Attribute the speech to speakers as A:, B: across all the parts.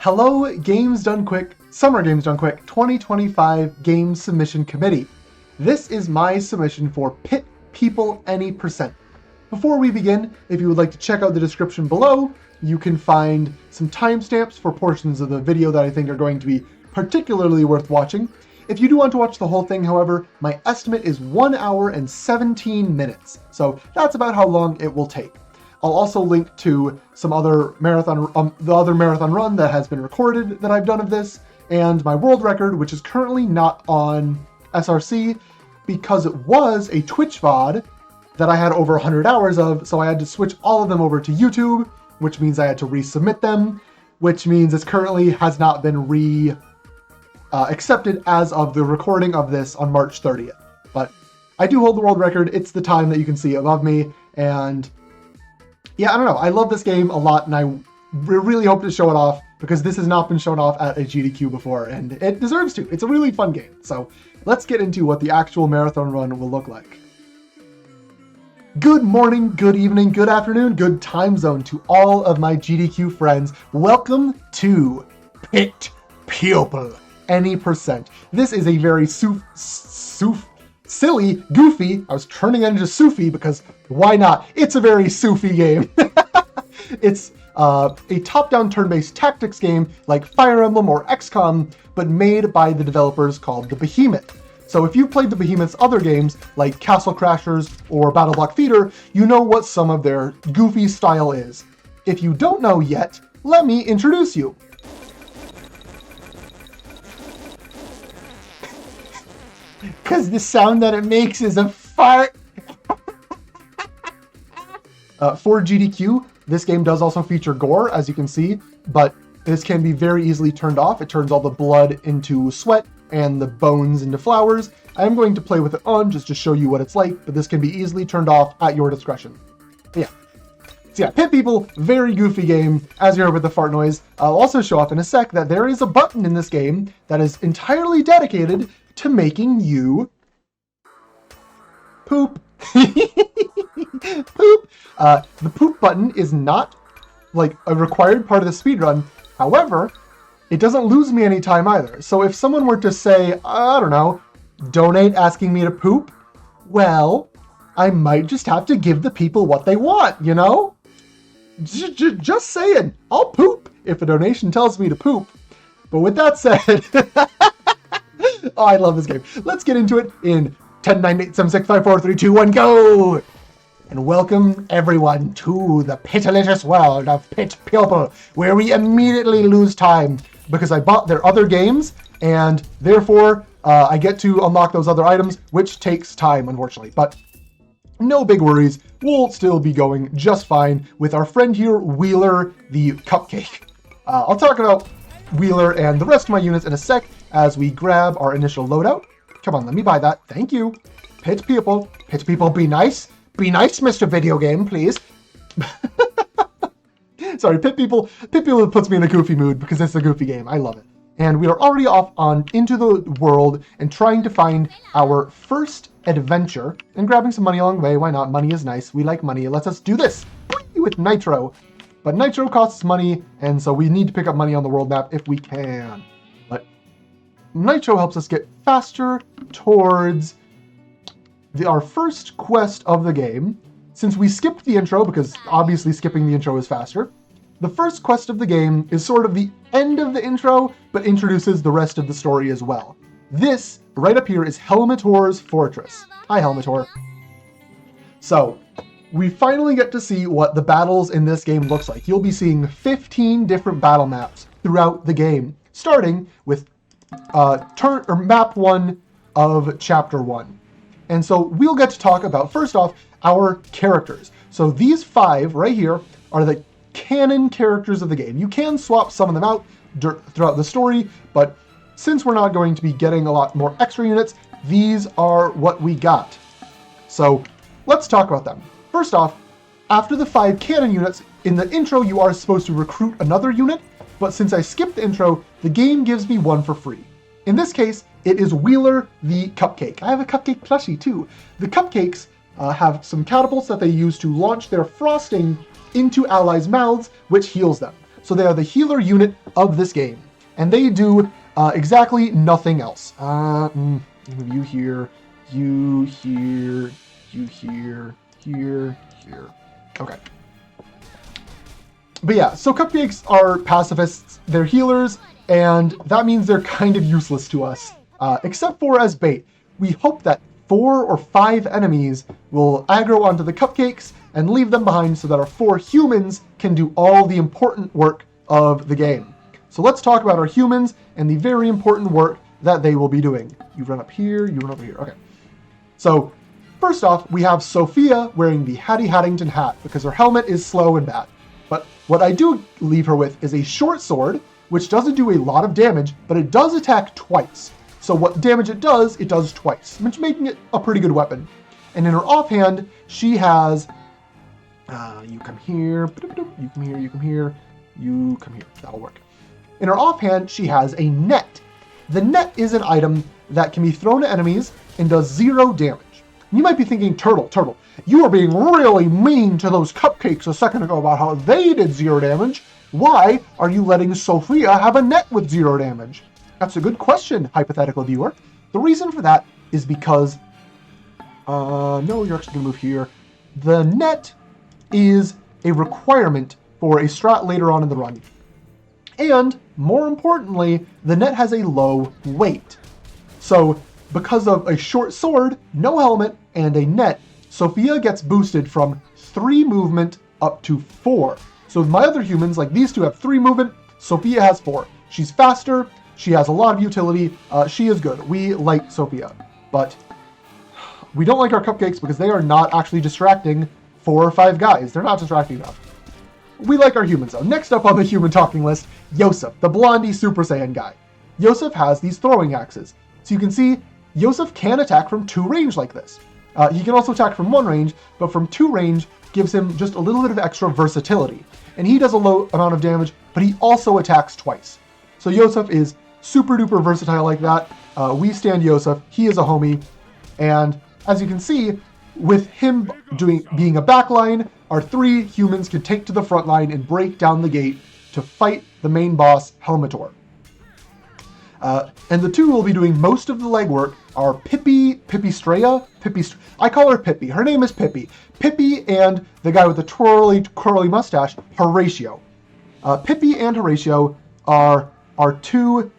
A: Hello, Games Done Quick, Summer Games Done Quick 2025 Game Submission Committee. This is my submission for Pit People Any %. Before we begin, if you would like to check out the description below, you can find some timestamps for portions of the video that I think are going to be particularly worth watching. If you do want to watch the whole thing, however, my estimate is 1 hour and 17 minutes, so that's about how long it will take. I'll also link to some other marathon, the other marathon run that has been recorded that I've done of this, and my world record, which is currently not on SRC because it was a Twitch VOD that I had over 100 hours of, so I had to switch all of them over to YouTube, which means I had to resubmit them, which means it currently has not been accepted as of the recording of this on March 30th. But I do hold the world record. It's the time that you can see above me, and yeah, I don't know. I love this game a lot, and I really hope to show it off because this has not been shown off at a GDQ before, and it deserves to. It's a really fun game. So let's get into what the actual marathon run will look like. Good morning, good evening, good afternoon, good time zone to all of my GDQ friends. Welcome to Pit People Any %. This is a very silly, goofy, I was turning it into Sufi because why not? It's a very Sufi game. It's a top-down turn-based tactics game like Fire Emblem or XCOM, but made by the developers called the Behemoth. So if you've played the Behemoth's other games like Castle Crashers or Battle Block Theater, you know what some of their goofy style is. If you don't know yet, let me introduce you. Because the sound that it makes is a fart. For GDQ, this game does also feature gore, as you can see, but this can be very easily turned off. It turns all the blood into sweat and the bones into flowers. I'm going to play with it on just to show you what it's like, but this can be easily turned off at your discretion. Yeah. So yeah, Pit People, very goofy game, as you heard with the fart noise. I'll also show off in a sec that there is a button in this game that is entirely dedicated to making you poop. Poop. The poop button is not like a required part of the speedrun. However, it doesn't lose me any time either. So if someone were to say, I don't know, donate asking me to poop, well, I might just have to give the people what they want, you know? Just saying, I'll poop if a donation tells me to poop. But with that said, oh, I love this game. Let's get into it in 10, 9, 8, 7, 6, 5, 4, 3, 2, 1, go! And welcome everyone to the pitilicious world of Pit People, where we immediately lose time because I bought their other games, and therefore I get to unlock those other items, which takes time, unfortunately. But no big worries. We'll still be going just fine with our friend here, Wheeler the Cupcake. I'll talk about Wheeler and the rest of my units in a sec as we grab our initial loadout. Come on, let me buy that. Thank you. Pit People, be nice. Be nice, Mr. Video Game, please. Sorry, Pit People puts me in a goofy mood because it's a goofy game. I love it. And we are already off into the world and trying to find our first adventure and grabbing some money along the way. Why not? Money is nice. We like money. It lets us do this with Nitro. But Nitro costs money, and so we need to pick up money on the world map if we can. But Nitro helps us get faster towards our first quest of the game. Since we skipped the intro, because obviously skipping the intro is faster, the first quest of the game is sort of the end of the intro, but introduces the rest of the story as well. This, right up here, is Helmetor's Fortress. Hi, Helmetor. So, we finally get to see what the battles in this game looks like. You'll be seeing 15 different battle maps throughout the game, starting with map 1 of Chapter 1. And so we'll get to talk about, first off, our characters. So these 5 right here are the canon characters of the game. You can swap some of them out throughout the story, but since we're not going to be getting a lot more extra units, these are what we got. So let's talk about them. First off, after the 5 canon units, in the intro you are supposed to recruit another unit, but since I skipped the intro, the game gives me one for free. In this case, it is Wheeler the Cupcake. I have a cupcake plushie too. The cupcakes have some catapults that they use to launch their frosting into allies' mouths, which heals them. So they are the healer unit of this game, and they do exactly nothing else. You here, you here, you here, here, here. Okay. But yeah, so cupcakes are pacifists, they're healers, and that means they're kind of useless to us, except for as bait. We hope that 4 or 5 enemies will aggro onto the cupcakes and leave them behind so that our 4 humans can do all the important work of the game. So let's talk about our humans and the very important work that they will be doing. You run up here, you run over here. Okay. So first off, we have Sophia wearing the Hattie Haddington hat because her helmet is slow and bad. But what I do leave her with is a short sword, which doesn't do a lot of damage, but it does attack twice. So what damage it does twice, which making it a pretty good weapon. And in her offhand, she has, you come here, you come here, you come here, you come here, that'll work. In her offhand, she has a net. The net is an item that can be thrown at enemies and does 0 damage. You might be thinking, Turtle, you were being really mean to those cupcakes a second ago about how they did 0 damage. Why are you letting Sophia have a net with 0 damage? That's a good question, hypothetical viewer. The reason for that is because, no, you're actually going to move here. The net is a requirement for a strat later on in the run. And, more importantly, the net has a low weight. So, because of a short sword, no helmet, and a net, Sophia gets boosted from 3 movement up to 4. So my other humans, like these two, have 3 movement, Sophia has 4. She's faster, she has a lot of utility, she is good. We like Sophia. But we don't like our cupcakes because they are not actually distracting 4 or 5 guys. They're not distracting enough. We like our humans though. Next up on the human talking list, Yosef, the blondie Super Saiyan guy. Yosef has these throwing axes. So you can see, Yosef can attack from 2 range like this. He can also attack from 1 range, but from 2 range gives him just a little bit of extra versatility. And he does a low amount of damage, but he also attacks twice. So Yosef is super duper versatile like that. We stand Yosef, he is a homie. And as you can see, with him being a backline, our 3 humans can take to the front line and break down the gate to fight the main boss, Helmetor. And the 2 who will be doing most of the legwork are Pipistrella. I call her Pippi. Her name is Pippi. Pippi and the guy with the twirly mustache, Horatio. Pippi and Horatio are our 2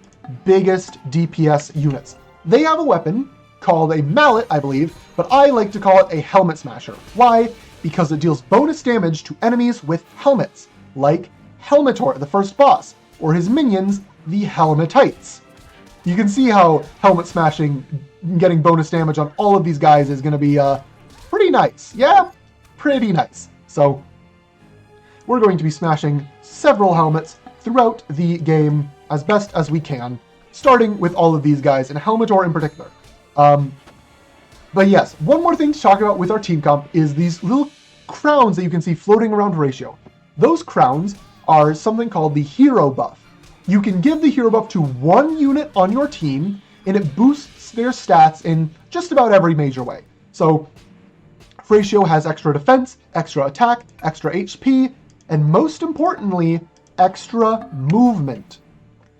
A: biggest DPS units. They have a weapon called a mallet, I believe, but I like to call it a helmet smasher. Why? Because it deals bonus damage to enemies with helmets, like Helmetor, the first boss, or his minions, the Helmetites. You can see how helmet smashing, getting bonus damage on all of these guys is going to be pretty nice. Yeah, pretty nice. So we're going to be smashing several helmets throughout the game as best as we can, starting with all of these guys, and Helmetor in particular. But yes, one more thing to talk about with our team comp is these little crowns that you can see floating around Horatio. Those crowns are something called the hero buff. You can give the hero buff to 1 unit on your team, and it boosts their stats in just about every major way. So, Horatio has extra defense, extra attack, extra HP, and most importantly, extra movement.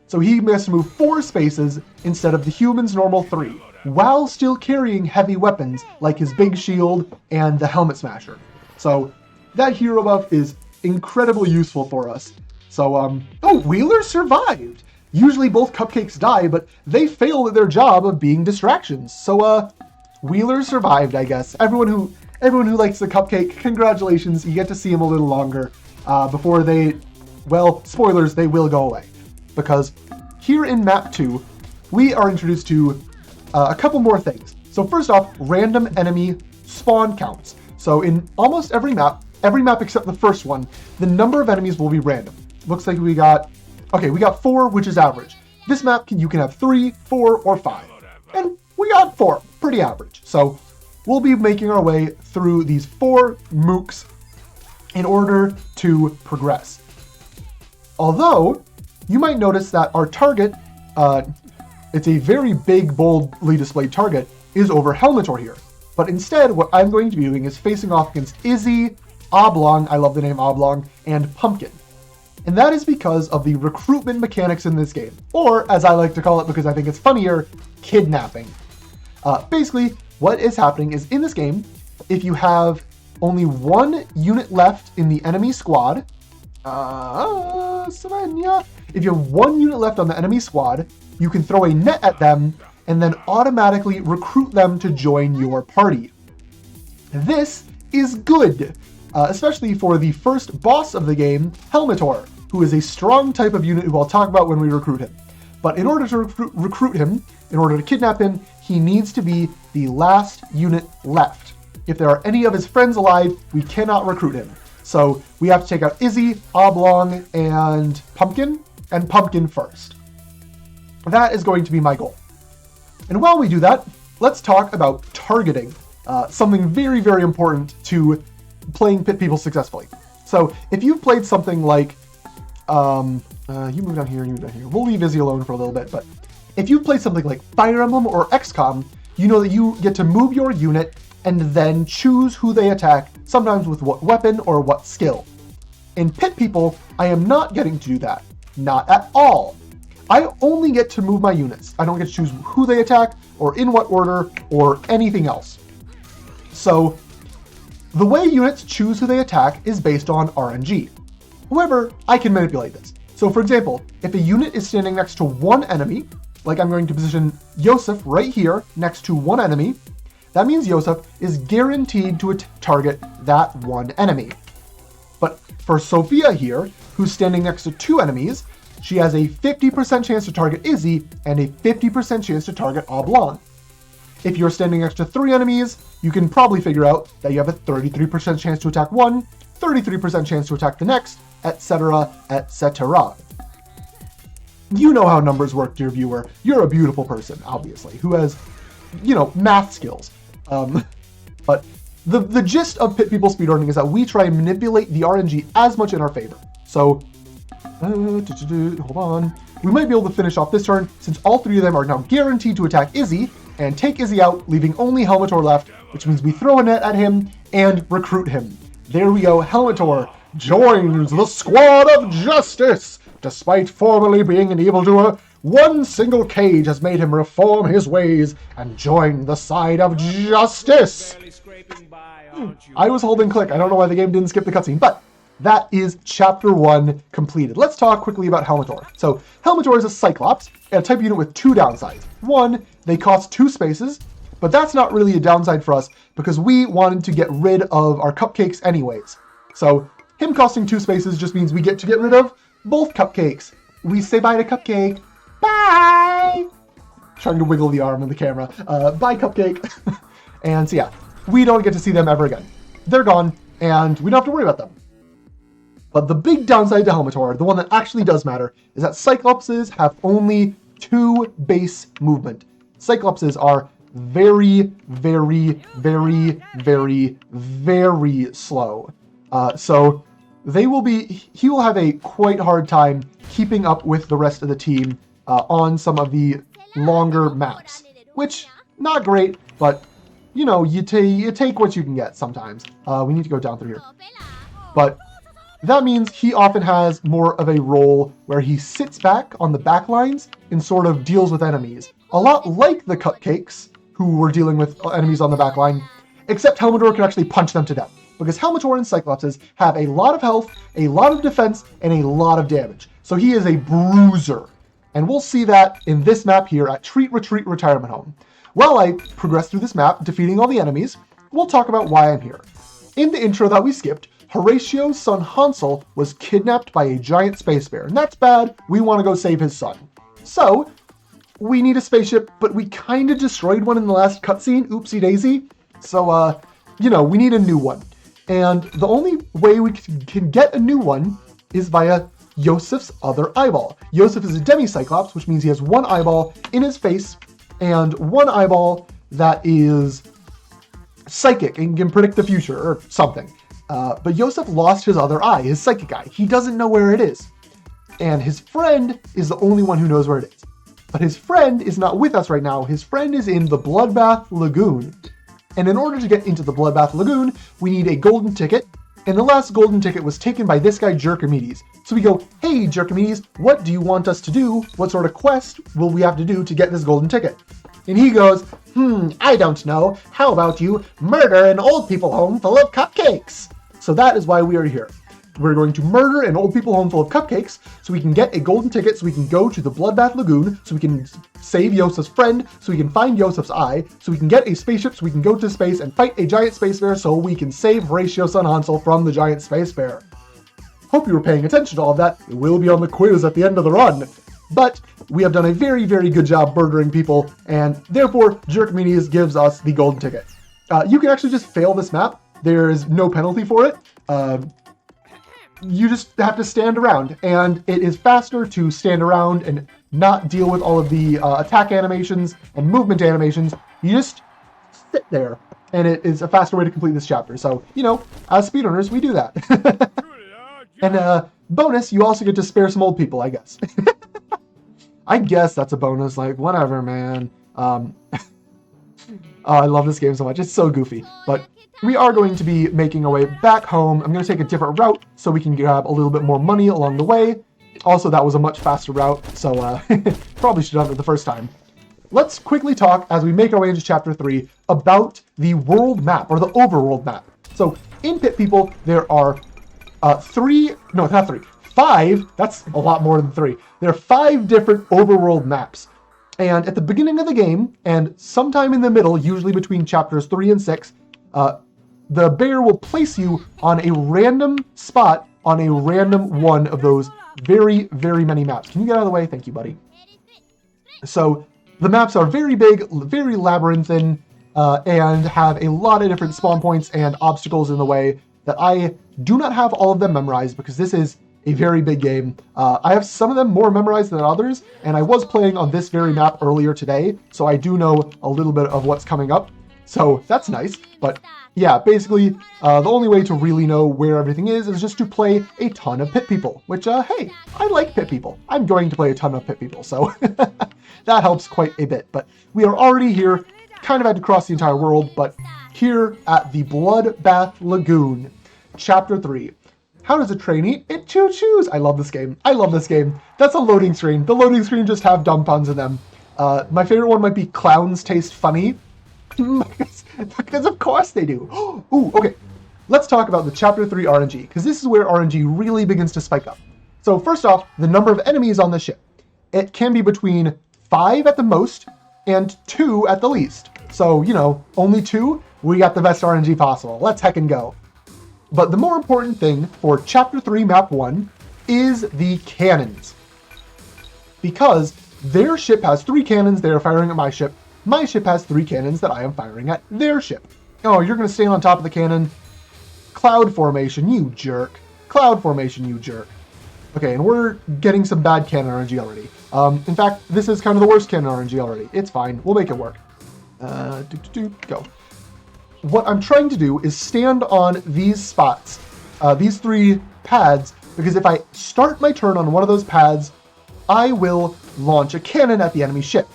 A: So he has to move 4 spaces instead of the human's normal 3, while still carrying heavy weapons like his big shield and the helmet smasher. So that hero buff is incredibly useful for us. So, oh, Wheeler survived! Usually both cupcakes die, but they failed at their job of being distractions. So, Wheeler survived, I guess. Everyone who likes the cupcake, congratulations, you get to see him a little longer, before they, well, spoilers, they will go away. Because here in map 2, we are introduced to a couple more things. So first off, random enemy spawn counts. So in almost every map except the first one, the number of enemies will be random. Looks like we got 4, which is average. This map, you can have 3, 4, or 5. And we got 4, pretty average. So we'll be making our way through these 4 mooks in order to progress. Although, you might notice that our target, it's a very big, boldly displayed target, is over Helmetor here. But instead, what I'm going to be doing is facing off against Izzy, Oblong, I love the name Oblong, and Pumpkin. And that is because of the recruitment mechanics in this game, or as I like to call it because I think it's funnier, kidnapping. Basically, what is happening is in this game, if you have only one unit left in the enemy squad, if you have one unit left on the enemy squad, you can throw a net at them and then automatically recruit them to join your party. This is good, especially for the first boss of the game, Helmetor, who is a strong type of unit who I'll talk about when we recruit him. But in order to recruit him, in order to kidnap him, he needs to be the last unit left. If there are any of his friends alive, we cannot recruit him. So we have to take out Izzy, Oblong, and Pumpkin first. That is going to be my goal. And while we do that, let's talk about targeting, something very, very important to playing Pit People successfully. So if you've played something like, you move down here, you move down here. We'll leave Izzy alone for a little bit, but if you've played something like Fire Emblem or XCOM, you know that you get to move your unit and then choose who they attack, sometimes with what weapon or what skill. In Pit People, I am not getting to do that. Not at all. I only get to move my units. I don't get to choose who they attack, or in what order, or anything else. So, the way units choose who they attack is based on RNG. However, I can manipulate this. So for example, if a unit is standing next to one enemy, like I'm going to position Yosef right here next to one enemy, that means Yosef is guaranteed to target that one enemy. But for Sophia here, who's standing next to two enemies, she has a 50% chance to target Izzy and a 50% chance to target Oblong. If you're standing next to three enemies, you can probably figure out that you have a 33% chance to attack one, 33% chance to attack the next, etc., etc. You know how numbers work, dear viewer. You're a beautiful person, obviously, who has, math skills. But the gist of Pit People speedrunning is that we try and manipulate the RNG as much in our favor. So, hold on. We might be able to finish off this turn, since all three of them are now guaranteed to attack Izzy, and take Izzy out, leaving only Helmetor left, which means we throw a net at him and recruit him. There we go, Helmetor joins the squad of justice! Despite formerly being an evildoer, one single cage has made him reform his ways and join the side of justice! I was holding click. I don't know why the game didn't skip the cutscene, but that is Chapter 1 completed. Let's talk quickly about Helmetor. So, Helmetor is a Cyclops, and a type unit with two downsides. One, they cost 2 spaces, but that's not really a downside for us because we wanted to get rid of our cupcakes anyways. So, him costing 2 spaces just means we get to get rid of both cupcakes. We say bye to Cupcake. Bye! Trying to wiggle the arm in the camera. Bye, Cupcake. And so yeah, we don't get to see them ever again. They're gone, and we don't have to worry about them. But the big downside to Helmetor, the one that actually does matter, is that Cyclopses have only 2 base movement. Cyclopses are very, very, very, very, very slow. So he will have a quite hard time keeping up with the rest of the team on some of the longer maps, which, not great, but, you take what you can get sometimes. We need to go down through here. But that means he often has more of a role where he sits back on the back lines and sort of deals with enemies. A lot like the Cupcakes, who were dealing with enemies on the back line, except Helmetor can actually punch them to death. Because Helmetor and Cyclopses have a lot of health, a lot of defense, and a lot of damage. So he is a bruiser. And we'll see that in this map here at Treat Retreat Retirement Home. While I progress through this map, defeating all the enemies, we'll talk about why I'm here. In the intro that we skipped, Horatio's son Hansel was kidnapped by a giant space bear. And that's bad. We want to go save his son. So, we need a spaceship, but we kind of destroyed one in the last cutscene. Oopsie daisy. So, we need a new one. And the only way we can get a new one is via Yosef's other eyeball. Yosef is a demi-cyclops, which means he has one eyeball in his face and one eyeball that is psychic and can predict the future or something. But Yosef lost his other eye, his psychic eye. He doesn't know where it is. And his friend is the only one who knows where it is. But his friend is not with us right now. His friend is in the Bloodbath Lagoon. And in order to get into the Bloodbath Lagoon, we need a golden ticket, And the last golden ticket was taken by this guy, Jerkimedes. So we go, hey, Jerkimedes, what do you want us to do? What sort of quest will we have to do to get this golden ticket? And he goes, I don't know. How about you murder an old people home full of cupcakes? So that is why we are here. We're going to murder an old people home full of cupcakes so we can get a golden ticket so we can go to the Bloodbath Lagoon, so we can save Yosef's friend, so we can find Yosef's eye, so we can get a spaceship so we can go to space and fight a giant space bear so we can save Horatio's son Hansel from the giant space bear. Hope you were paying attention to all of that. It will be on the quiz at the end of the run. But we have done a very, very good job murdering people, and therefore Jerkimedes gives us the golden ticket. You can actually just fail this map. There is no penalty for it. You just have to stand around, and it is faster to stand around and not deal with all of the attack animations and movement animations. You just sit there, and it is a faster way to complete this chapter. So, you know, as speedrunners, we do that. And bonus, you also get to spare some old people, I guess. I guess that's a bonus, like, whatever, man. Oh, I love this game so much. It's so goofy. But we are going to be making our way back home. I'm going to take a different route so we can grab a little bit more money along the way. Also, that was a much faster route, so probably should have done it the first time. Let's quickly talk, as we make our way into Chapter 3, about the world map, or the overworld map. So, in Pit People, there are 5, that's a lot more than 3. There are 5 different overworld maps. And at the beginning of the game, and sometime in the middle, usually between chapters 3 and 6, the bear will place you on a random spot on a random one of those very, very many maps. Can you get out of the way? Thank you, buddy. So the maps are very big, very labyrinthine, and have a lot of different spawn points and obstacles in the way that I do not have all of them memorized because this is a very big game. I have some of them more memorized than others, and I was playing on this very map earlier today, so I do know a little bit of what's coming up. So that's nice, but yeah, basically, the only way to really know where everything is just to play a ton of Pit People, which, hey, I like Pit People. I'm going to play a ton of Pit People, so that helps quite a bit. But we are already here, kind of had to cross the entire world, but here at the Bloodbath Lagoon, Chapter 3. How does a train eat? It choo-choos! I love this game. I love this game. That's a loading screen. The loading screen just have dumb puns in them. My favorite one might be Clowns Taste Funny. Because of course they do. Ooh, okay. Let's talk about the Chapter 3 RNG, because this is where RNG really begins to spike up. So first off, the number of enemies on the ship. It can be between 5 at the most and 2 at the least. So, you know, only 2, we got the best RNG possible. Let's heckin' go. But the more important thing for Chapter 3 Map 1 is the cannons. Because their ship has 3 cannons they are firing at my ship. My ship has 3 cannons that I am firing at their ship. Oh, you're going to stand on top of the cannon? Cloud formation, you jerk. Cloud formation, you jerk. Okay, and we're getting some bad cannon RNG already. In fact, this is kind of the worst cannon RNG already. It's fine. We'll make it work. Go. What I'm trying to do is stand on these spots, these 3 pads, because if I start my turn on one of those pads, I will launch a cannon at the enemy ship.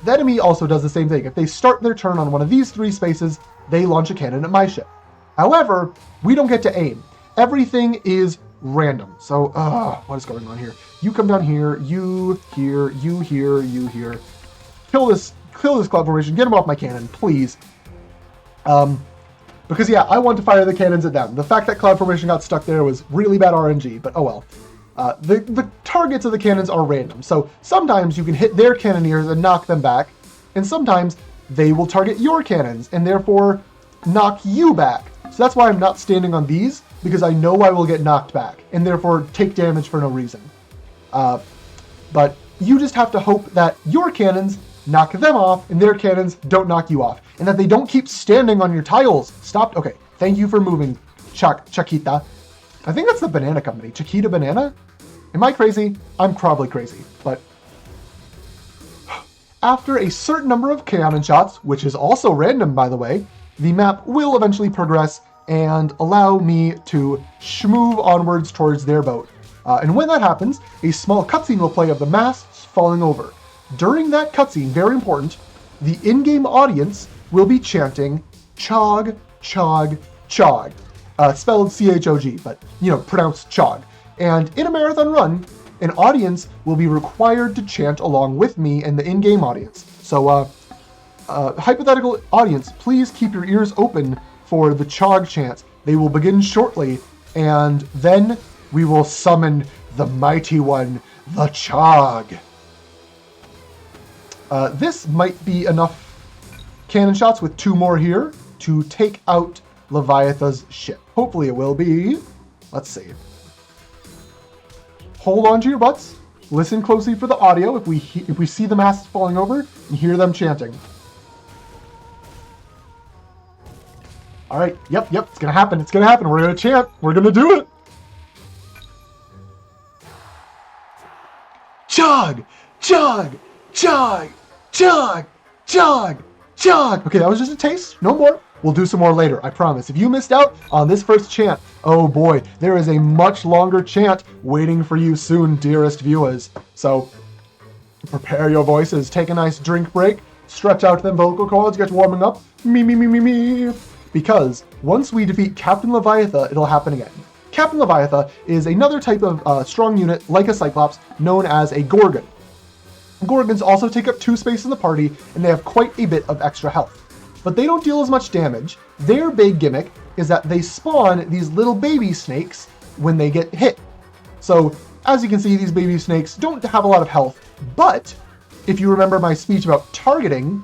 A: The enemy also does the same thing. If they start their turn on one of these 3 spaces, they launch a cannon at my ship. However, we don't get to aim. Everything is random. So, what is going on here? You come down here, you here, you here, you here. Kill this cloud formation. Get him off my cannon, please. Because yeah, I want to fire the cannons at them. The fact that cloud formation got stuck there was really bad RNG, but oh well. The targets of the cannons are random, so sometimes you can hit their cannoneers and knock them back, and sometimes they will target your cannons and therefore knock you back. So that's why I'm not standing on these, because I know I will get knocked back and therefore take damage for no reason. But you just have to hope that your cannons knock them off and their cannons don't knock you off, and that they don't keep standing on your tiles. Stop. Okay, thank you for moving, Chiquita. I think that's the banana company. Chiquita Banana? Am I crazy? I'm probably crazy, but after a certain number of cannon shots, which is also random by the way, the map will eventually progress and allow me to schmoove onwards towards their boat. And when that happens, a small cutscene will play of the masts falling over. During that cutscene, very important, the in-game audience will be chanting Chog, Chog, Chog. spelled Chog, but, pronounced Chog. And in a marathon run, an audience will be required to chant along with me and the in-game audience. So, hypothetical audience, please keep your ears open for the Chog chants. They will begin shortly, and then we will summon the mighty one, the Chog. This might be enough cannon shots with 2 more here to take out Leviatha's ship. Hopefully it will be. Let's see. Hold on to your butts. Listen closely for the audio if we see the masts falling over and hear them chanting. All right. Yep. It's gonna happen. It's gonna happen. We're gonna chant. We're gonna do it. Chog, Chog, Chog, Chog, Chog, Chog. Okay, that was just a taste. No more. We'll do some more later, I promise. If you missed out on this first chant, oh boy, there is a much longer chant waiting for you soon, dearest viewers. So, prepare your voices, take a nice drink break, stretch out them vocal cords, get warming up, me. Because once we defeat Captain Leviatha, it'll happen again. Captain Leviatha is another type of strong unit, like a Cyclops, known as a Gorgon. Gorgons also take up 2 space in the party, and they have quite a bit of extra health. But they don't deal as much damage. Their big gimmick is that they spawn these little baby snakes when they get hit. So, as you can see, these baby snakes don't have a lot of health, but if you remember my speech about targeting,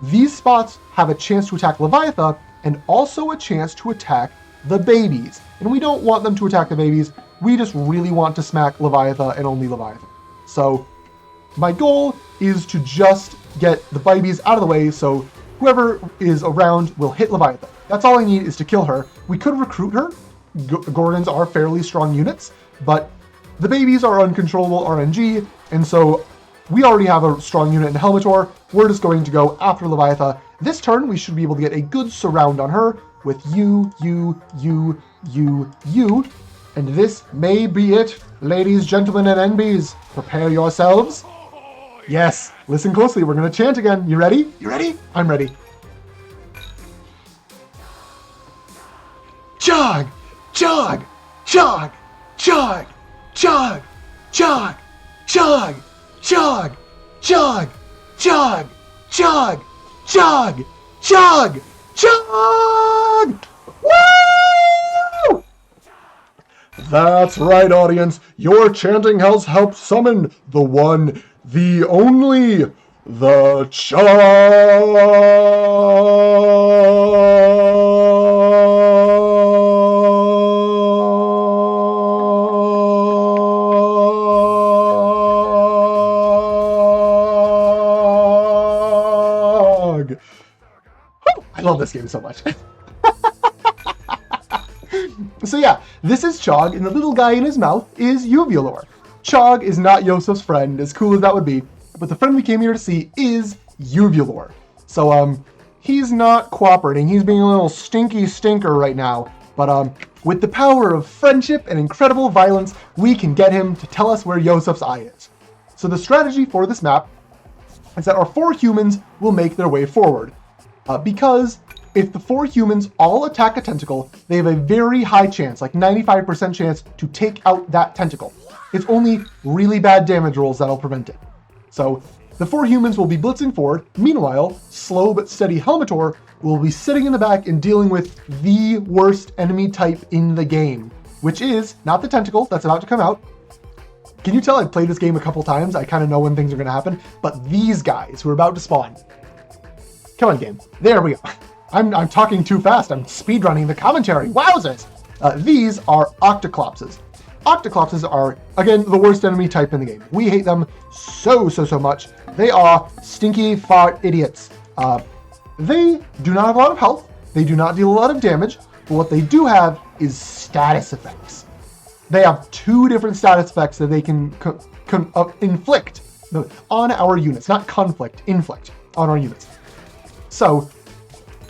A: these spots have a chance to attack Leviatha and also a chance to attack the babies. And we don't want them to attack the babies, we just really want to smack Leviatha and only Leviatha. So, my goal is to just get the babies out of the way so whoever is around will hit Leviatha. That's all I need is to kill her. We could recruit her. Gorgons are fairly strong units, but the babies are uncontrollable RNG, and so we already have a strong unit in Helmetor. We're just going to go after Leviatha. This turn, we should be able to get a good surround on her with you, and this may be it. Ladies, gentlemen, and NBs, prepare yourselves. Yes, listen closely. We're going to chant again. You ready? You ready? I'm ready. Chog, Chog, Chog, Chog, Chog, Chog, Chog, Chog, Chog, Chog, Chog, Chog, Chog, Chog! Woo! That's right, audience. Your chanting has helped summon the one, the only, the Chog. I love this game so much. So yeah, this is Chog, and the little guy in his mouth is Uvulor. Chog is not Yosef's friend, as cool as that would be, but the friend we came here to see is Uvulor. So, he's not cooperating. He's being a little stinky stinker right now. But, with the power of friendship and incredible violence, we can get him to tell us where Yosef's eye is. So the strategy for this map is that our 4 humans will make their way forward. Because if the 4 humans all attack a tentacle, they have a very high chance, like 95% chance, to take out that tentacle. It's only really bad damage rolls that'll prevent it. So the 4 humans will be blitzing forward. Meanwhile, slow but steady Helmetor will be sitting in the back and dealing with the worst enemy type in the game, which is not the tentacle that's about to come out. Can you tell I've played this game a couple times? I kind of know when things are going to happen, but these guys who are about to spawn. Come on, game. There we go. I'm talking too fast. I'm speedrunning the commentary. Wowzers! These are Octoclopses. Octoclopses are, again, the worst enemy type in the game. We hate them so much. They are stinky fart idiots. They do not have a lot of health. They do not deal a lot of damage. But what they do have is status effects. They have 2 different status effects that they can inflict on our units. Not conflict, inflict on our units. So,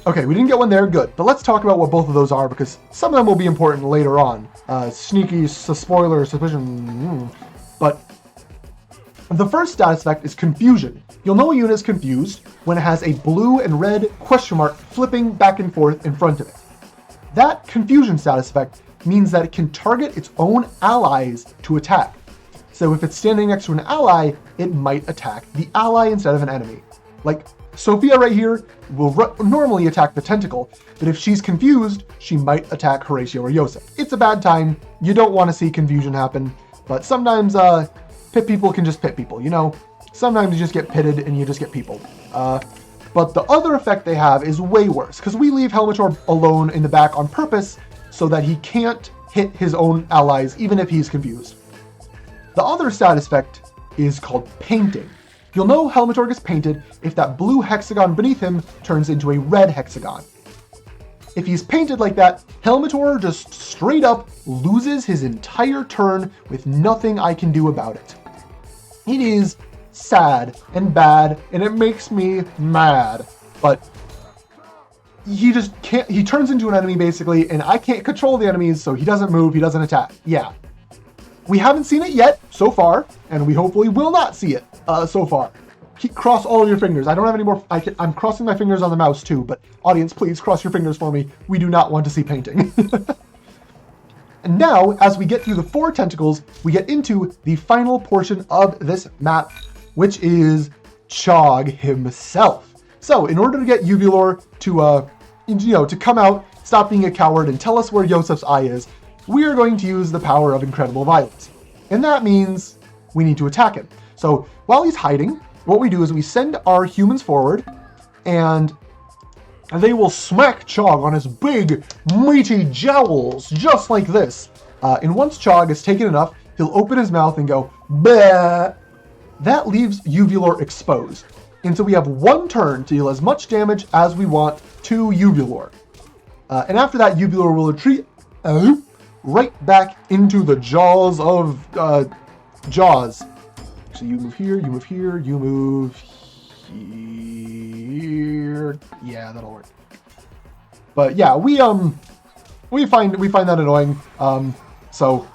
A: okay, we didn't get one there, good. But let's talk about what both of those are, because some of them will be important later on. Sneaky, spoiler, suspicion. But the first status effect is confusion. You'll know a unit is confused when it has a blue and red question mark flipping back and forth in front of it. That confusion status effect means that it can target its own allies to attack. So if it's standing next to an ally, it might attack the ally instead of an enemy. Like Sophia right here will normally attack the tentacle, but if she's confused, she might attack Horatio or Yosef. It's a bad time. You don't want to see confusion happen, but sometimes pit people can just pit people, you know? Sometimes you just get pitted and you just get peopled. But the other effect they have is way worse, because we leave Helmets alone in the back on purpose so that he can't hit his own allies even if he's confused. The other status effect is called painting. You'll know Helmetor gets painted if that blue hexagon beneath him turns into a red hexagon. If he's painted like that, Helmetor just straight up loses his entire turn with nothing I can do about it. It is sad and bad, and it makes me mad, but he just can't, he turns into an enemy basically, and I can't control the enemies, so he doesn't move, he doesn't attack. Yeah. We haven't seen it yet, so far, and we hopefully will not see it, so far. Cross all of your fingers. I don't have any more, I'm crossing my fingers on the mouse too, but audience, please cross your fingers for me. We do not want to see painting. And now, as we get through the 4 tentacles, we get into the final portion of this map, which is Chog himself. So, in order to get Uvulor to come out, stop being a coward, and tell us where Yosef's eye is, we are going to use the power of incredible violence. And that means we need to attack him. So, while he's hiding, what we do is we send our humans forward, and they will smack Chog on his big, meaty jowls, just like this. And once Chog has taken enough, he'll open his mouth and go, "Bleh." That leaves Uvulor exposed. And so we have 1 turn to deal as much damage as we want to Uvulor. And after that, Uvulor will retreat right back into the jaws of Jaws. So you move here, you move here, you move here. Yeah, that'll work. But yeah, we find that annoying. So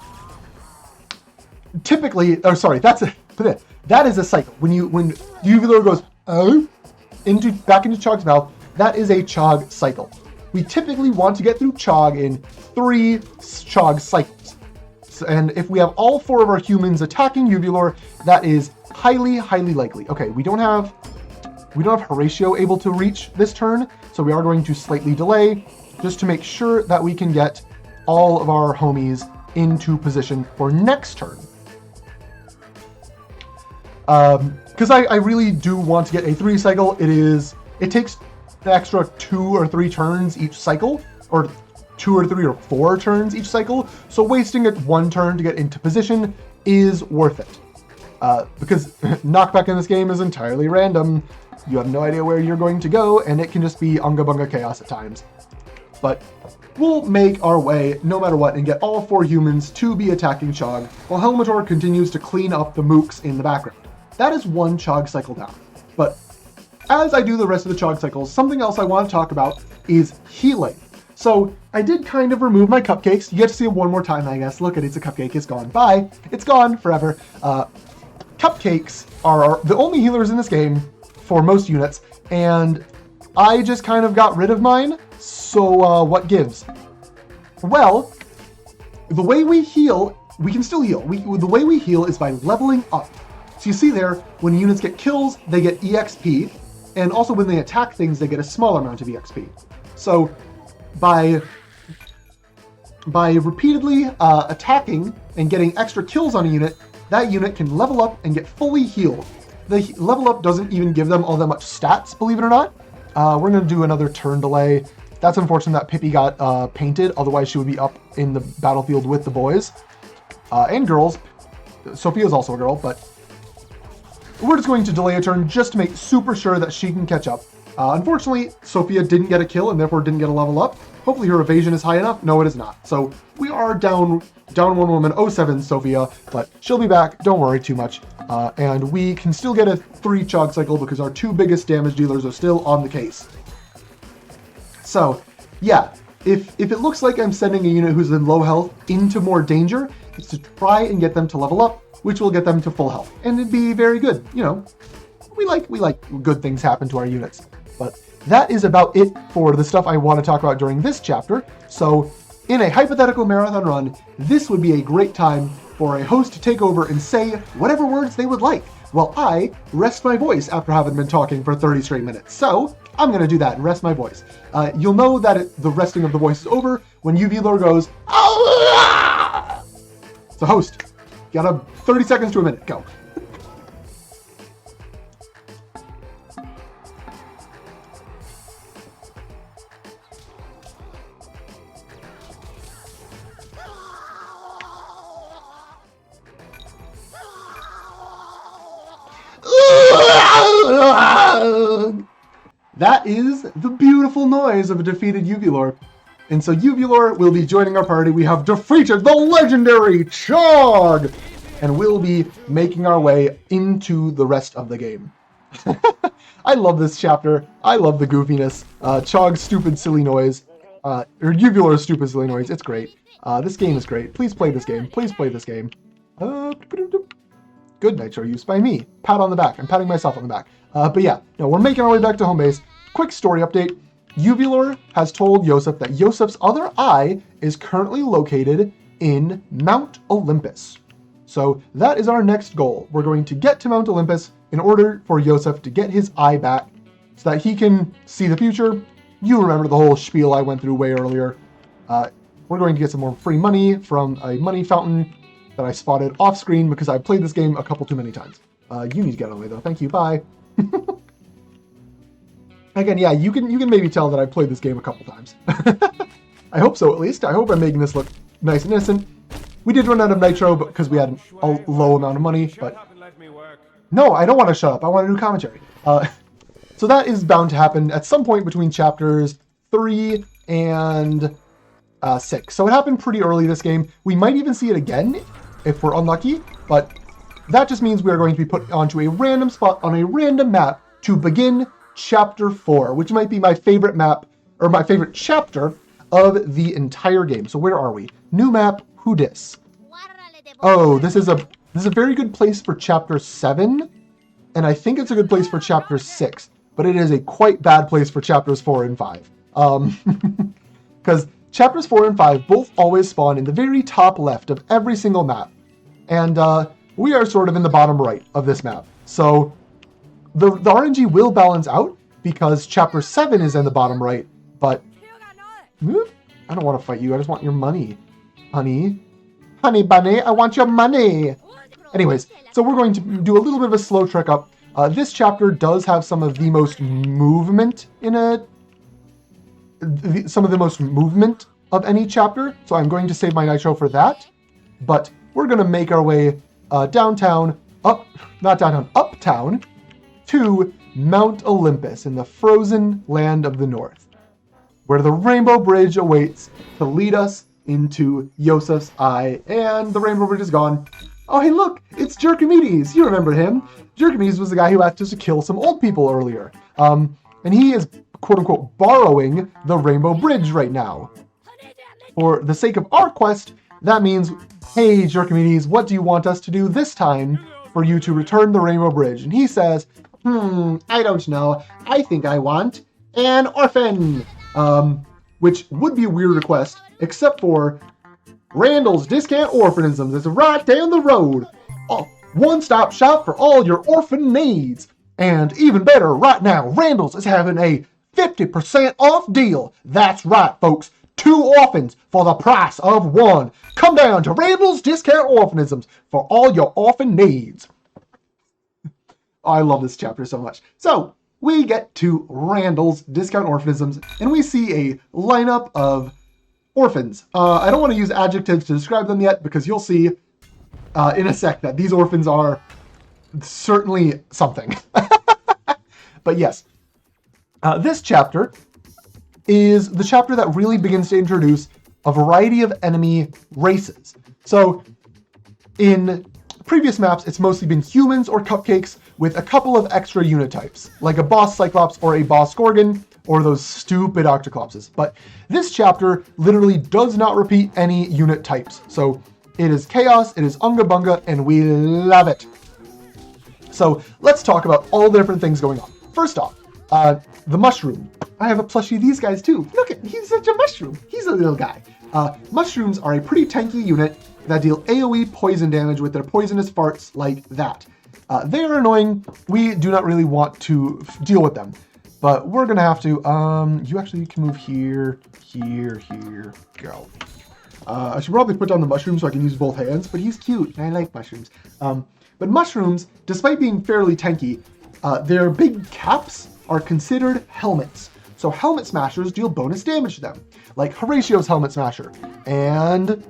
A: typically, that is a cycle. When Uvulor goes back into Chog's mouth, that is a Chog cycle. We typically want to get through Chog in 3 Chog cycles. And if we have all 4 of our humans attacking Uvulor, that is highly, highly likely. Okay, we don't have Horatio able to reach this turn, so we are going to slightly delay just to make sure that we can get all of our homies into position for next turn. Because I really do want to get a 3 cycle. It takes an extra 2 or 3 turns each cycle, or 2 or 3 or 4 turns each cycle, so wasting it 1 turn to get into position is worth it. Because knockback in this game is entirely random. You have no idea where you're going to go, and it can just be unga bunga chaos at times. But we'll make our way, no matter what, and get all 4 humans to be attacking Chog, while Helmetor continues to clean up the mooks in the background. That is 1 Chog cycle down. But as I do the rest of the Chog cycles, something else I want to talk about is healing. So I did kind of remove my cupcakes. You get to see it 1 more time, I guess. Look at it, it's a cupcake, it's gone. Bye. It's gone forever. Cupcakes are the only healers in this game for most units, and I just kind of got rid of mine, so what gives? Well, the way we heal, we can still heal. The way we heal is by leveling up. So you see there, when units get kills, they get EXP, and also when they attack things, they get a smaller amount of EXP. So by repeatedly attacking and getting extra kills on a unit, that unit can level up and get fully healed. The level up doesn't even give them all that much stats, believe it or not. We're going to do another turn delay. That's unfortunate that Pippi got painted, otherwise she would be up in the battlefield with the boys. And girls. Sophia's also a girl, but we're just going to delay a turn just to make super sure that she can catch up. Unfortunately, Sophia didn't get a kill and therefore didn't get a level up. Hopefully her evasion is high enough. No, it is not. So we are down 1 woman, 07 Sophia, but she'll be back. Don't worry too much. And we can still get a 3 Chog cycle because our 2 biggest damage dealers are still on the case. So, yeah, if it looks like I'm sending a unit who's in low health into more danger, it's to try and get them to level up, which will get them to full health. And it'd be very good, you know. We like good things happen to our units. But that is about it for the stuff I want to talk about during this chapter. So in a hypothetical marathon run, this would be a great time for a host to take over and say whatever words they would like, while I rest my voice after having been talking for 30 straight minutes. So I'm going to do that and rest my voice. You'll know that the resting of the voice is over when Uvulor goes, "Ah!" So host, you got 30 seconds to a minute. Go. That is the beautiful noise of a defeated Uvulor. And so Uvulor will be joining our party. We have defeated the legendary Chog! And we'll be making our way into the rest of the game. I love this chapter. I love the goofiness. Chog's stupid, silly noise. Or Uvulor's stupid, silly noise. It's great. This game is great. Please play this game. Please play this game. Good nitro use by me. Pat on the back. I'm patting myself on the back. But yeah, no, we're making our way back to home base. Quick story update. Uvulor has told Yosef that Yosef's other eye is currently located in Mount Olympus. So that is our next goal. We're going to get to Mount Olympus in order for Yosef to get his eye back so that he can see the future. You remember the whole spiel I went through way earlier. We're going to get some more free money from a money fountain that I spotted off screen because I've played this game a couple too many times. You need to get out of the way though. Thank you. Bye. Again, yeah, you can maybe tell that I've played this game a couple times. I hope so, at least. I hope I'm making this look nice and innocent. We did run out of nitro because we had a low amount of money, but... No, I don't want to shut up. I want to do commentary. So that is bound to happen at some point between chapters 3 and 6. So it happened pretty early this game. We might even see it again if we're unlucky, but that just means we are going to be put onto a random spot on a random map to begin Chapter 4, which might be my favorite map, or my favorite chapter of the entire game. So where are we? New map, who dis? Oh, this is a very good place for Chapter 7, and I think it's a good place for Chapter 6, but it is a quite bad place for Chapters 4 and 5. Because Chapters 4 and 5 both always spawn in the very top left of every single map, and we are sort of in the bottom right of this map. So the RNG will balance out because Chapter 7 is in the bottom right, but I don't want to fight you. I just want your money, honey. Honey bunny, I want your money. Anyways, so we're going to do a little bit of a slow trek up. This chapter does have some of the most movement of any chapter, so I'm going to save my nitro for that. But we're going to make our way uptown to Mount Olympus in the frozen land of the north, where the Rainbow Bridge awaits to lead us into Yosef's eye. And the Rainbow Bridge is gone. Oh, hey, look, it's Jerkimedes. You remember him. Jerkimedes was the guy who asked us to kill some old people earlier. And he is, quote-unquote, borrowing the Rainbow Bridge right now. For the sake of our quest, that means, hey, Jerkimedes, what do you want us to do this time for you to return the Rainbow Bridge? And he says, I don't know. I think I want an orphan. Which would be a weird request, except for Randall's Discount Orphanisms is right down the road. One-stop shop for all your orphan needs. And even better, right now, Randall's is having a 50% off deal. That's right, folks. 2 orphans for the price of 1. Come down to Randall's Discount Orphanisms for all your orphan needs. I love this chapter so much. So, we get to Randall's Discount Orphanisms, and we see a lineup of orphans. I don't want to use adjectives to describe them yet, because you'll see in a sec that these orphans are certainly something. But yes, this chapter is the chapter that really begins to introduce a variety of enemy races. So, in previous maps, it's mostly been humans or cupcakes with a couple of extra unit types, like a boss Cyclops or a boss Gorgon, or those stupid Octoclopses. But this chapter literally does not repeat any unit types. So it is chaos, it is Unga Bunga, and we love it. So let's talk about all the different things going on. First off, The mushroom. I have a plushie of these guys too. Look at, he's such a mushroom. He's a little guy. Mushrooms are a pretty tanky unit that deal AoE poison damage with their poisonous farts like that. They are annoying. We do not really want to deal with them, but we're gonna have to. You actually can move here, here, here, go. I should probably put down the mushroom so I can use both hands, but he's cute and I like mushrooms. But mushrooms, despite being fairly tanky, their big caps are considered helmets. So helmet smashers deal bonus damage to them, like Horatio's helmet smasher, and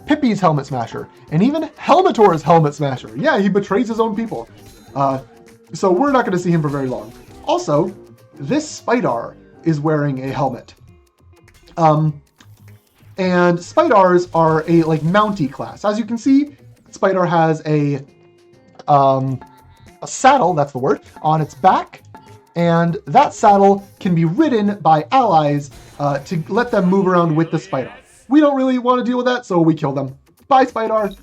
A: Pippi's helmet smasher, and even Helmetor's helmet smasher. Yeah, he betrays his own people. So we're not going to see him for very long. Also, this Spidar is wearing a helmet. And Spidars are a Mountie class. As you can see, Spidar has a saddle, that's the word, on its back, and that saddle can be ridden by allies to let them move around with the Spidar. We don't really want to deal with that, so we kill them. Bye, Spidar!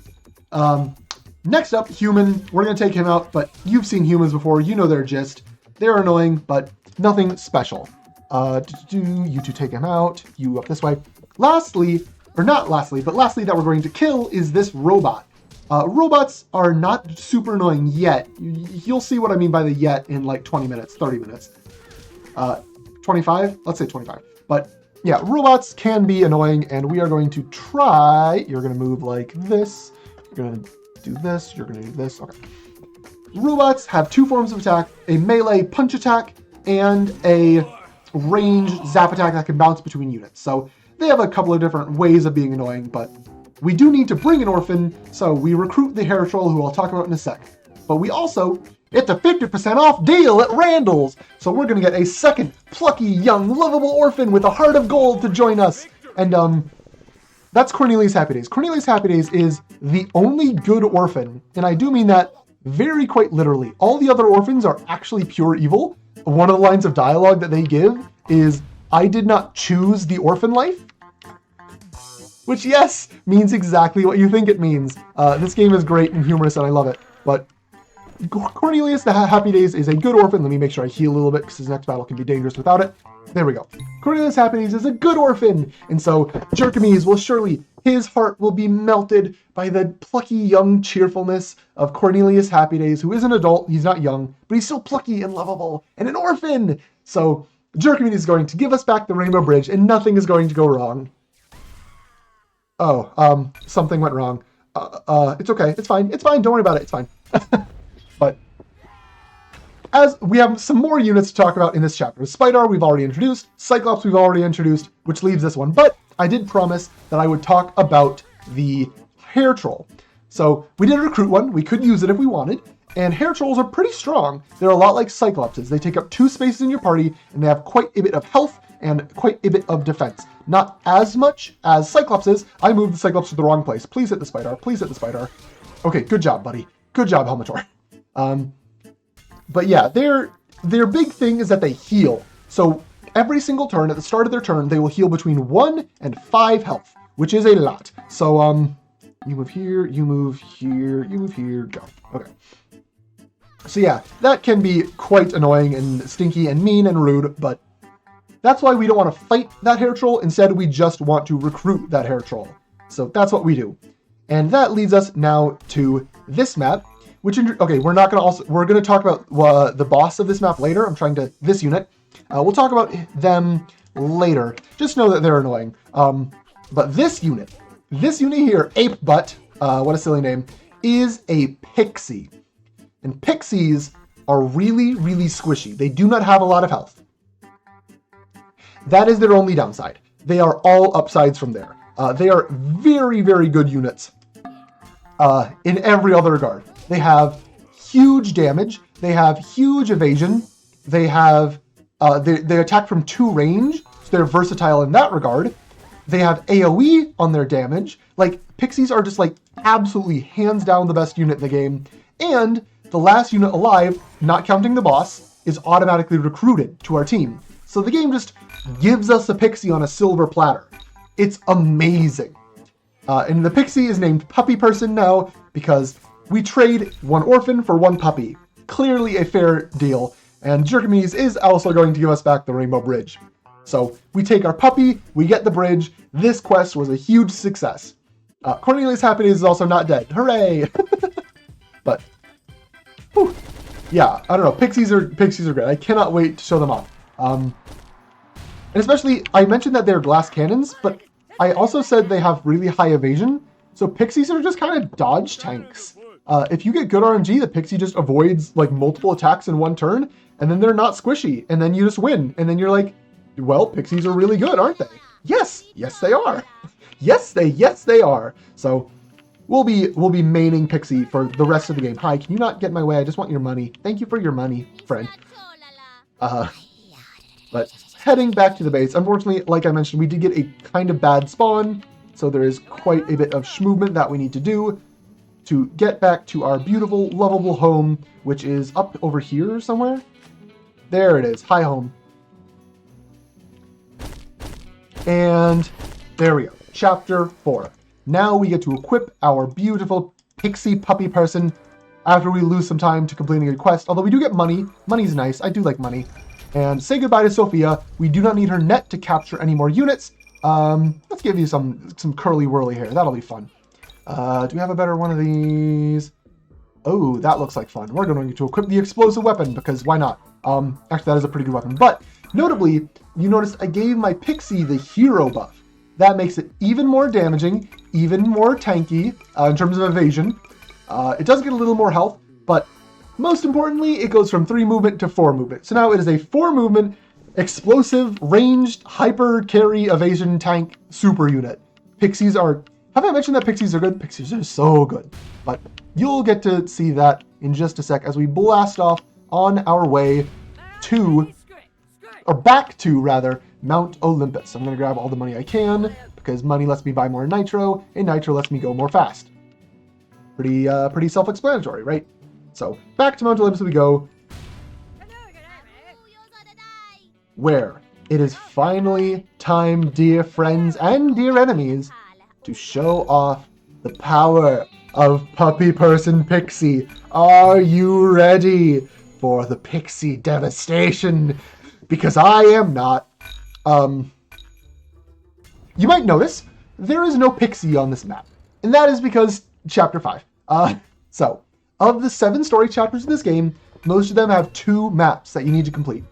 A: Next up, human. We're going to take him out, but you've seen humans before. You know their gist. They're annoying, but nothing special. You two take him out. You up this way. Lastly, or not lastly, but lastly that we're going to kill is this robot. Robots are not super annoying yet. You'll see what I mean by the yet in 20 minutes, 30 minutes. 25? Let's say 25. But yeah, robots can be annoying, and we are going to try. You're going to move like this. You're going to do this. You're going to do this. Okay. Robots have two forms of attack, a melee punch attack and a range zap attack that can bounce between units. So they have a couple of different ways of being annoying, but we do need to bring an orphan, so we recruit the hair troll, who I'll talk about in a sec. But we also, it's a 50% off deal at Randall's, so we're going to get a second plucky, young, lovable orphan with a heart of gold to join us. And that's Cornelius Happy Days. Cornelius Happy Days is the only good orphan, and I do mean that very quite literally. All the other orphans are actually pure evil. One of the lines of dialogue that they give is, "I did not choose the orphan life," which, yes, means exactly what you think it means. This game is great and humorous, and I love it. But Cornelius the Happy Days is a good orphan. Let me make sure I heal a little bit, because his next battle can be dangerous without it. There we go. Cornelius Happy Days is a good orphan, and so Jerkemes will surely, his heart will be melted by the plucky young cheerfulness of Cornelius Happy Days, who is an adult. He's not young, but he's still plucky and lovable and an orphan. So Jerkemes is going to give us back the Rainbow Bridge, and nothing is going to go wrong. Oh, something went wrong. It's okay. It's fine. It's fine. Don't worry about it. It's fine. But as we have some more units to talk about in this chapter. Spidar we've already introduced. Cyclops we've already introduced, which leaves this one. But I did promise that I would talk about the hair troll. So we did recruit one. We could use it if we wanted. And hair trolls are pretty strong. They're a lot like Cyclopses. They take up 2 spaces in your party, and they have quite a bit of health and quite a bit of defense. Not as much as Cyclopses. I moved the Cyclops to the wrong place. Please hit the Spidar. Please hit the Spidar. Okay, good job, buddy. Good job, Helmetor. But yeah, their big thing is that they heal. So every single turn, at the start of their turn, they will heal between 1 and 5 health, which is a lot. So you move here, you move here, you move here, go. Okay. So yeah, that can be quite annoying and stinky and mean and rude, but that's why we don't want to fight that hair troll. Instead, we just want to recruit that hair troll. So that's what we do. And that leads us now to this map, which, okay, we're going to talk about the boss of this map later. This unit. We'll talk about them later. Just know that they're annoying. But this unit here, Ape Butt, what a silly name, is a pixie. And pixies are really, really squishy. They do not have a lot of health. That is their only downside. They are all upsides from there. They are very, very good units in every other regard. They have huge damage. They have huge evasion. They have they attack from 2 range, so they're versatile in that regard. They have AoE on their damage. Pixies are just absolutely hands down the best unit in the game. And the last unit alive, not counting the boss, is automatically recruited to our team. So the game just gives us a pixie on a silver platter. It's amazing. And the pixie is named Puppy Person now because we trade 1 orphan for 1 puppy. Clearly a fair deal. And Jerkames is also going to give us back the Rainbow Bridge. So we take our puppy, we get the bridge. This quest was a huge success. Cornelius Happiness is also not dead. Hooray! But, whew, yeah, I don't know. Pixies are great. I cannot wait to show them off. And especially, I mentioned that they're glass cannons, but I also said they have really high evasion. So pixies are just kind of dodge tanks. If you get good RNG, the pixie just avoids like multiple attacks in one turn, and then they're not squishy, and then you just win. And then you're like, well, pixies are really good, aren't they? Yes, they are. yes, they are. So we'll be maining Pixie for the rest of the game. Hi, can you not get in my way? I just want your money. Thank you for your money, friend. But heading back to the base, unfortunately, like I mentioned, we did get a kind of bad spawn, so there is quite a bit of movement that we need to do to get back to our beautiful, lovable home, which is up over here somewhere. There it is. Hi, home. And there we go. Chapter 4. Now we get to equip our beautiful pixie puppy person after we lose some time to completing a quest. Although we do get money. Money's nice. I do like money. And say goodbye to Sophia. We do not need her net to capture any more units. Let's give you some curly whirly hair. That'll be fun. Do we have a better one of these? Oh, that looks like fun. We're going to equip the explosive weapon because why not? Actually, that is a pretty good weapon. But notably, you noticed I gave my pixie the hero buff. That makes it even more damaging, even more tanky in terms of evasion. It does get a little more health, but most importantly, it goes from 3 movement to 4 movement. So now it is a 4 movement, explosive, ranged, hyper carry evasion tank super unit. Pixies are... Have I mentioned that pixies are good? Pixies are so good. But you'll get to see that in just a sec as we blast off on our way to... or back to, rather, Mount Olympus. I'm going to grab all the money I can, because money lets me buy more nitro, and nitro lets me go more fast. Pretty self-explanatory, right? So, back to Mount Olympus we go, where it is finally time, dear friends and dear enemies, to show off the power of Puppy Person Pixie. Are you ready for the Pixie devastation? Because I am not. You might notice there is no Pixie on this map, and that is because Chapter 5. So, of the 7 story chapters in this game, most of them have 2 maps that you need to complete.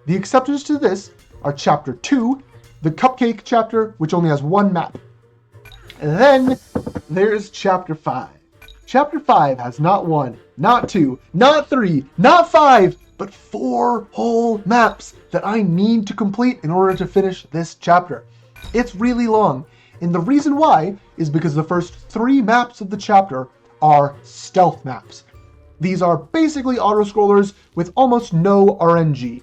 A: The exceptions to this are Chapter 2, the Cupcake chapter, which only has 1 map. And then there's Chapter 5. Chapter 5 has not 1, not 2, not 3, not 5, but 4 whole maps that I need to complete in order to finish this chapter. It's really long, and the reason why is because the first 3 maps of the chapter are stealth maps. These are basically auto-scrollers with almost no RNG.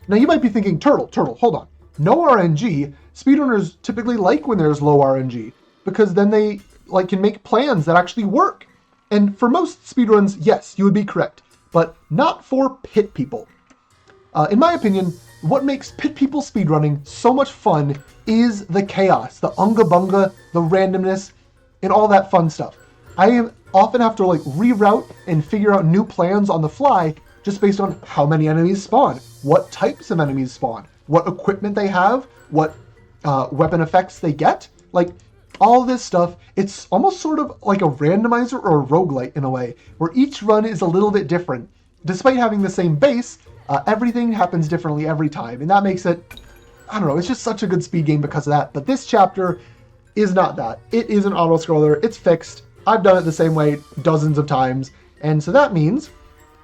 A: Now you might be thinking, Turtle, hold on. No RNG? Speedrunners typically like when there's low RNG, because then they can make plans that actually work. And for most speedruns, yes, you would be correct, but not for pit people. In my opinion, what makes pit people speedrunning so much fun is the chaos, the unga bunga, the randomness, and all that fun stuff. I often have to reroute and figure out new plans on the fly just based on how many enemies spawn, what types of enemies spawn, what equipment they have, what weapon effects they get. All this stuff, it's almost sort of like a randomizer or a roguelite in a way, where each run is a little bit different. Despite having the same base, everything happens differently every time, and that makes it, I don't know, it's just such a good speed game because of that. But this chapter is not that. It is an auto-scroller, it's fixed. I've done it the same way dozens of times, and so that means,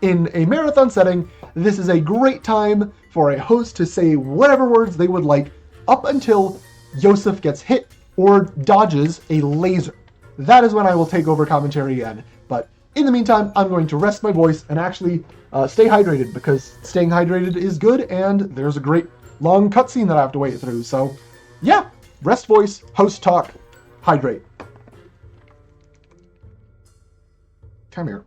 A: in a marathon setting, this is a great time for a host to say whatever words they would like up until Yosef gets hit or dodges a laser. That is when I will take over commentary again. But in the meantime, I'm going to rest my voice and actually stay hydrated, because staying hydrated is good, and there's a great long cutscene that I have to wait through. So yeah, rest voice, host talk, hydrate. Come here.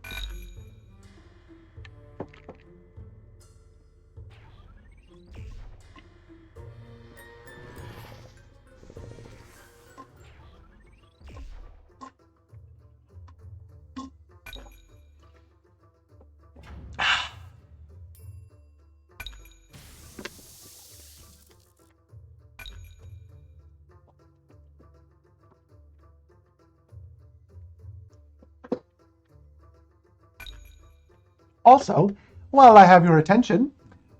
A: Also, while I have your attention,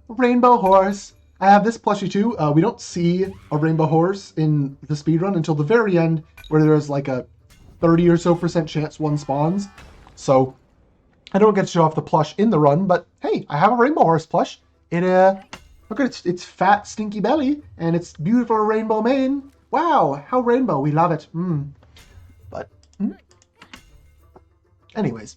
A: Rainbow Horse. I have this plushie too. We don't see a Rainbow Horse in the speedrun until the very end, where there's like a 30 or so % chance one spawns. So I don't get to show off the plush in the run, but hey, I have a Rainbow Horse plush. Look at its fat, stinky belly and its beautiful rainbow mane. Wow, how rainbow! We love it. But anyways.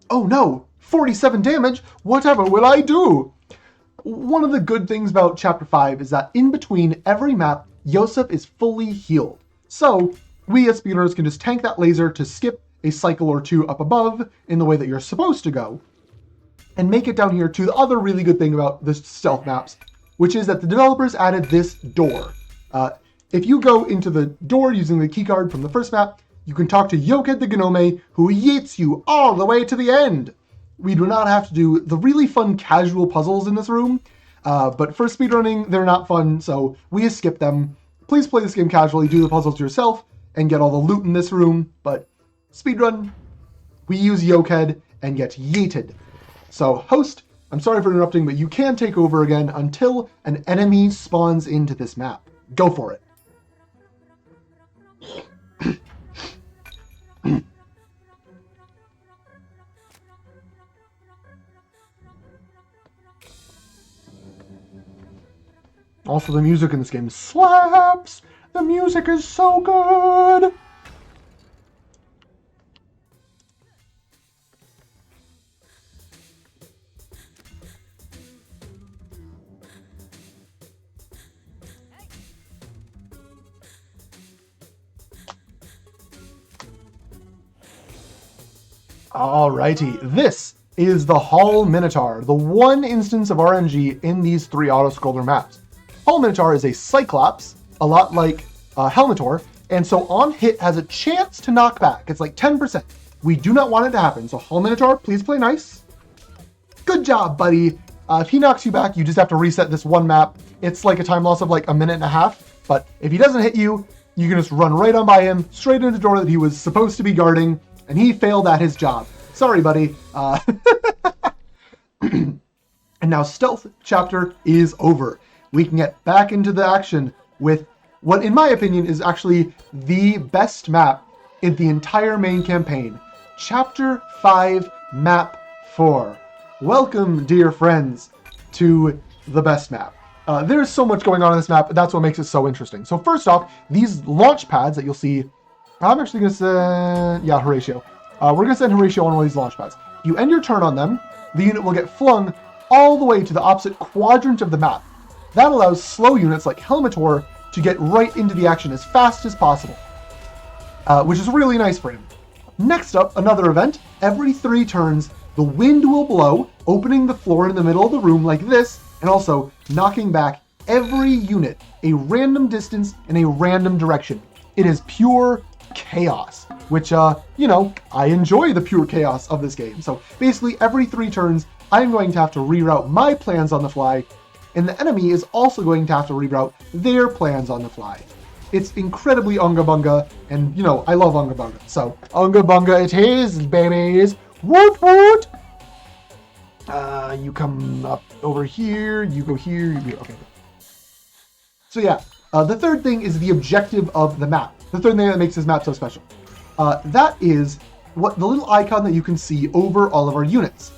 A: Oh no! 47 damage? Whatever will I do? One of the good things about Chapter 5 is that in between every map, Yosef is fully healed. So, we as speedrunners can just tank that laser to skip a cycle or two up above in the way that you're supposed to go, and make it down here to the other really good thing about the stealth maps, which is that the developers added this door. If you go into the door using the keycard from the first map, you can talk to Yoked the Gnome, who yeets you all the way to the end. We do not have to do the really fun casual puzzles in this room, but for speedrunning, they're not fun, so we skip them. Please play this game casually, do the puzzles yourself, and get all the loot in this room, but speedrun, we use Yoked and get yeeted. So, host, I'm sorry for interrupting, but you can take over again until an enemy spawns into this map. Go for it. Also, the music in this game slaps! The music is so good! Alrighty, this is the Hall Minotaur, the one instance of RNG in these 3 auto-scroller maps. Hall Minotaur is a Cyclops, a lot like Helmetor, and so on hit has a chance to knock back. It's like 10%. We do not want it to happen, so Hall Minotaur, please play nice. Good job, buddy. If he knocks you back, you just have to reset this one map. It's like a time loss of like 1.5 minutes, but if he doesn't hit you, you can just run right on by him, straight into the door that he was supposed to be guarding, and he failed at his job. Sorry, buddy. And now Stealth Chapter is over. We can get back into the action with what, in my opinion, is actually the best map in the entire main campaign. Chapter 5, Map 4. Welcome, dear friends, to the best map. There's so much going on in this map, that's what makes it so interesting. So first off, these launch pads that you'll see, I'm actually going to send, Horatio. We're going to send Horatio on one of these launch pads. If you end your turn on them, the unit will get flung all the way to the opposite quadrant of the map. That allows slow units like Helmetor to get right into the action as fast as possible, which is really nice for him. Next up, another event. Every 3 turns, the wind will blow, opening the floor in the middle of the room like this, and also knocking back every unit a random distance in a random direction. It is pure chaos, which, I enjoy the pure chaos of this game. So basically, every 3 turns, I'm going to have to reroute my plans on the fly, and the enemy is also going to have to reroute their plans on the fly. It's incredibly Unga Bunga, and, I love Unga Bunga. So, Unga Bunga it is, babies! Woot woot! You come up over here, you go here, you go, okay. So yeah, the third thing is the objective of the map. The third thing that makes this map so special. That is what the little icon that you can see over all of our units.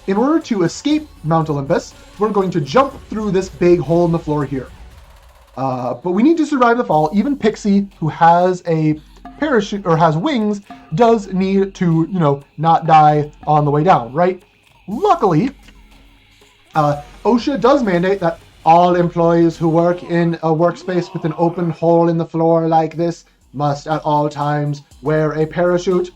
A: In order to escape Mount Olympus, we're going to jump through this big hole in the floor here. But we need to survive the fall. Even Pixie, who has a parachute or has wings, does need to, not die on the way down, right? Luckily, OSHA does mandate that all employees who work in a workspace with an open hole in the floor like this must at all times wear a parachute.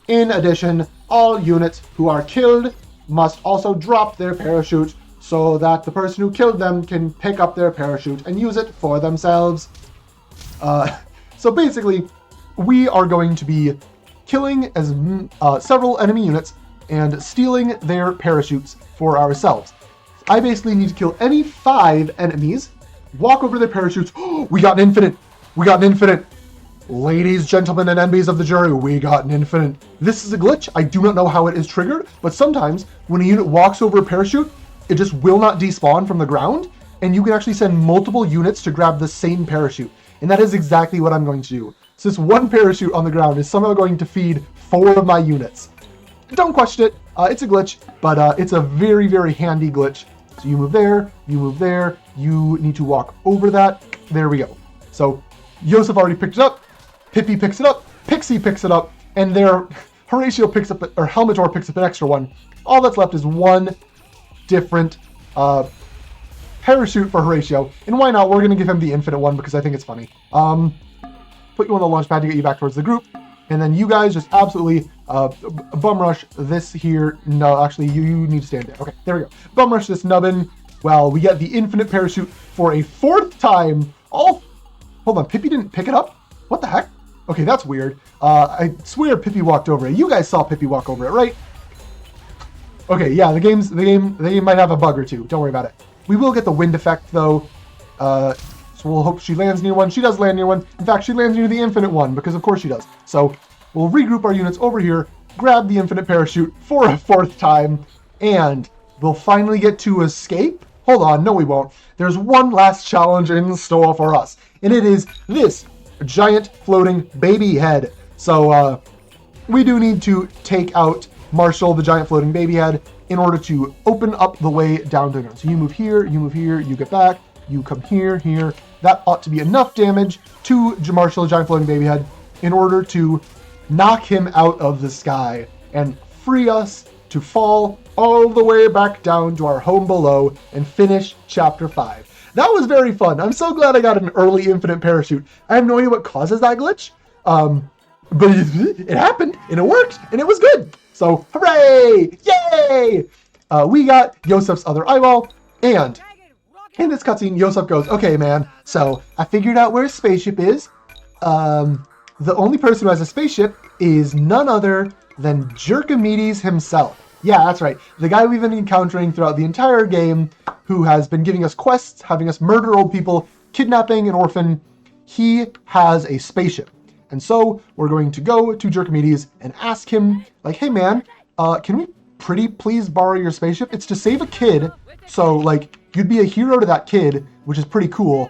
A: In addition, all units who are killed must also drop their parachute so that the person who killed them can pick up their parachute and use it for themselves. So basically, we are going to be killing as several enemy units and stealing their parachutes for ourselves. I basically need to kill any 5 enemies, walk over their parachutes. Oh, we got an infinite! We got an infinite! Ladies, gentlemen, and MBs of the jury, we got an infinite. This is a glitch. I do not know how it is triggered, but sometimes when a unit walks over a parachute, it just will not despawn from the ground, and you can actually send multiple units to grab the same parachute. And that is exactly what I'm going to do. So this one parachute on the ground is somehow going to feed 4 of my units. Don't question it. It's a glitch, but it's a very, very handy glitch. So you move there, you need to walk over that. There we go. So Yosef already picked it up, Pippi picks it up, Pixie picks it up, and there Horatio picks up, or Helmator picks up an extra one. All that's left is one different parachute for Horatio. And why not? We're going to give him the infinite one because I think it's funny. Put you on the launch pad to get you back towards the group. And then you guys just absolutely bum rush this here. No, actually, you need to stand there. Okay, there we go. Bum rush this nubbin. Well, we get the infinite parachute for a 4th time. Oh, hold on. Pippi didn't pick it up? What the heck? Okay, that's weird. I swear Pippi walked over it. You guys saw Pippi walk over it, right? Okay, yeah, the game might have a bug or two. Don't worry about it. We will get the wind effect, though. So we'll hope she lands near one. She does land near one. In fact, she lands near the infinite one, because of course she does. So we'll regroup our units over here, grab the infinite parachute for a 4th time, and we'll finally get to escape. Hold on, no we won't. There's one last challenge in store for us, and it is this giant floating baby head. So we do need to take out Marshall, the giant floating baby head, in order to open up the way down to the ground. So you move here, you get back, you come here. That ought to be enough damage to Marshall, the giant floating baby head, in order to knock him out of the sky and free us to fall all the way back down to our home below and finish Chapter 5. That was very fun. I'm so glad I got an early infinite parachute. I have no idea what causes that glitch, but it happened, and it worked, and it was good. So, hooray! Yay! We got Yosef's other eyeball, and in this cutscene, Yosef goes, okay, man, so I figured out where a spaceship is. The only person who has a spaceship is none other than Jerkamedes himself. Yeah, that's right. The guy we've been encountering throughout the entire game, who has been giving us quests, having us murder old people, kidnapping an orphan. He has a spaceship. And so we're going to go to Jerkamedes and ask him, like, hey, man, can we pretty please borrow your spaceship? It's to save a kid. So, like, you'd be a hero to that kid, which is pretty cool.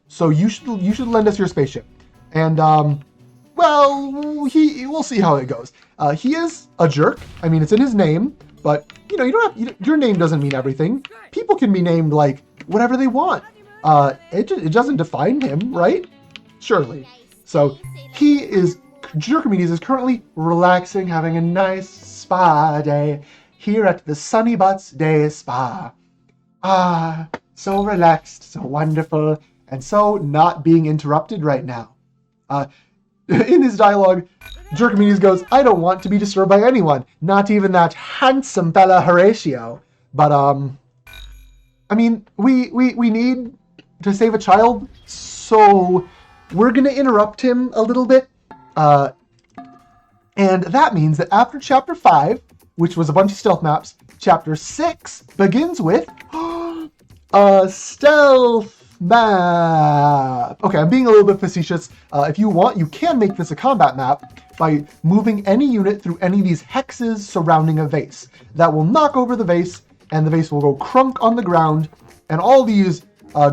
A: So you should lend us your spaceship. And, well, we'll see how it goes. He is a jerk. I mean, it's in his name, but, you know, your name doesn't mean everything. People can be named, like, whatever they want. It doesn't define him, right? Surely. So, Jerkamedes is currently relaxing, having a nice spa day here at the Sunny Butts Day Spa. Ah, so relaxed, so wonderful, and so not being interrupted right now. In his dialogue, Jerkamedes goes, I don't want to be disturbed by anyone, not even that handsome fella Horatio. But, I mean, we need to save a child, so we're going to interrupt him a little bit. And that means that after Chapter 5, which was a bunch of stealth maps, Chapter 6 begins with a stealth map. Okay, I'm being a little bit facetious. If you want, you can make this a combat map by moving any unit through any of these hexes surrounding a vase. That will knock over the vase, and the vase will go crunk on the ground, and all these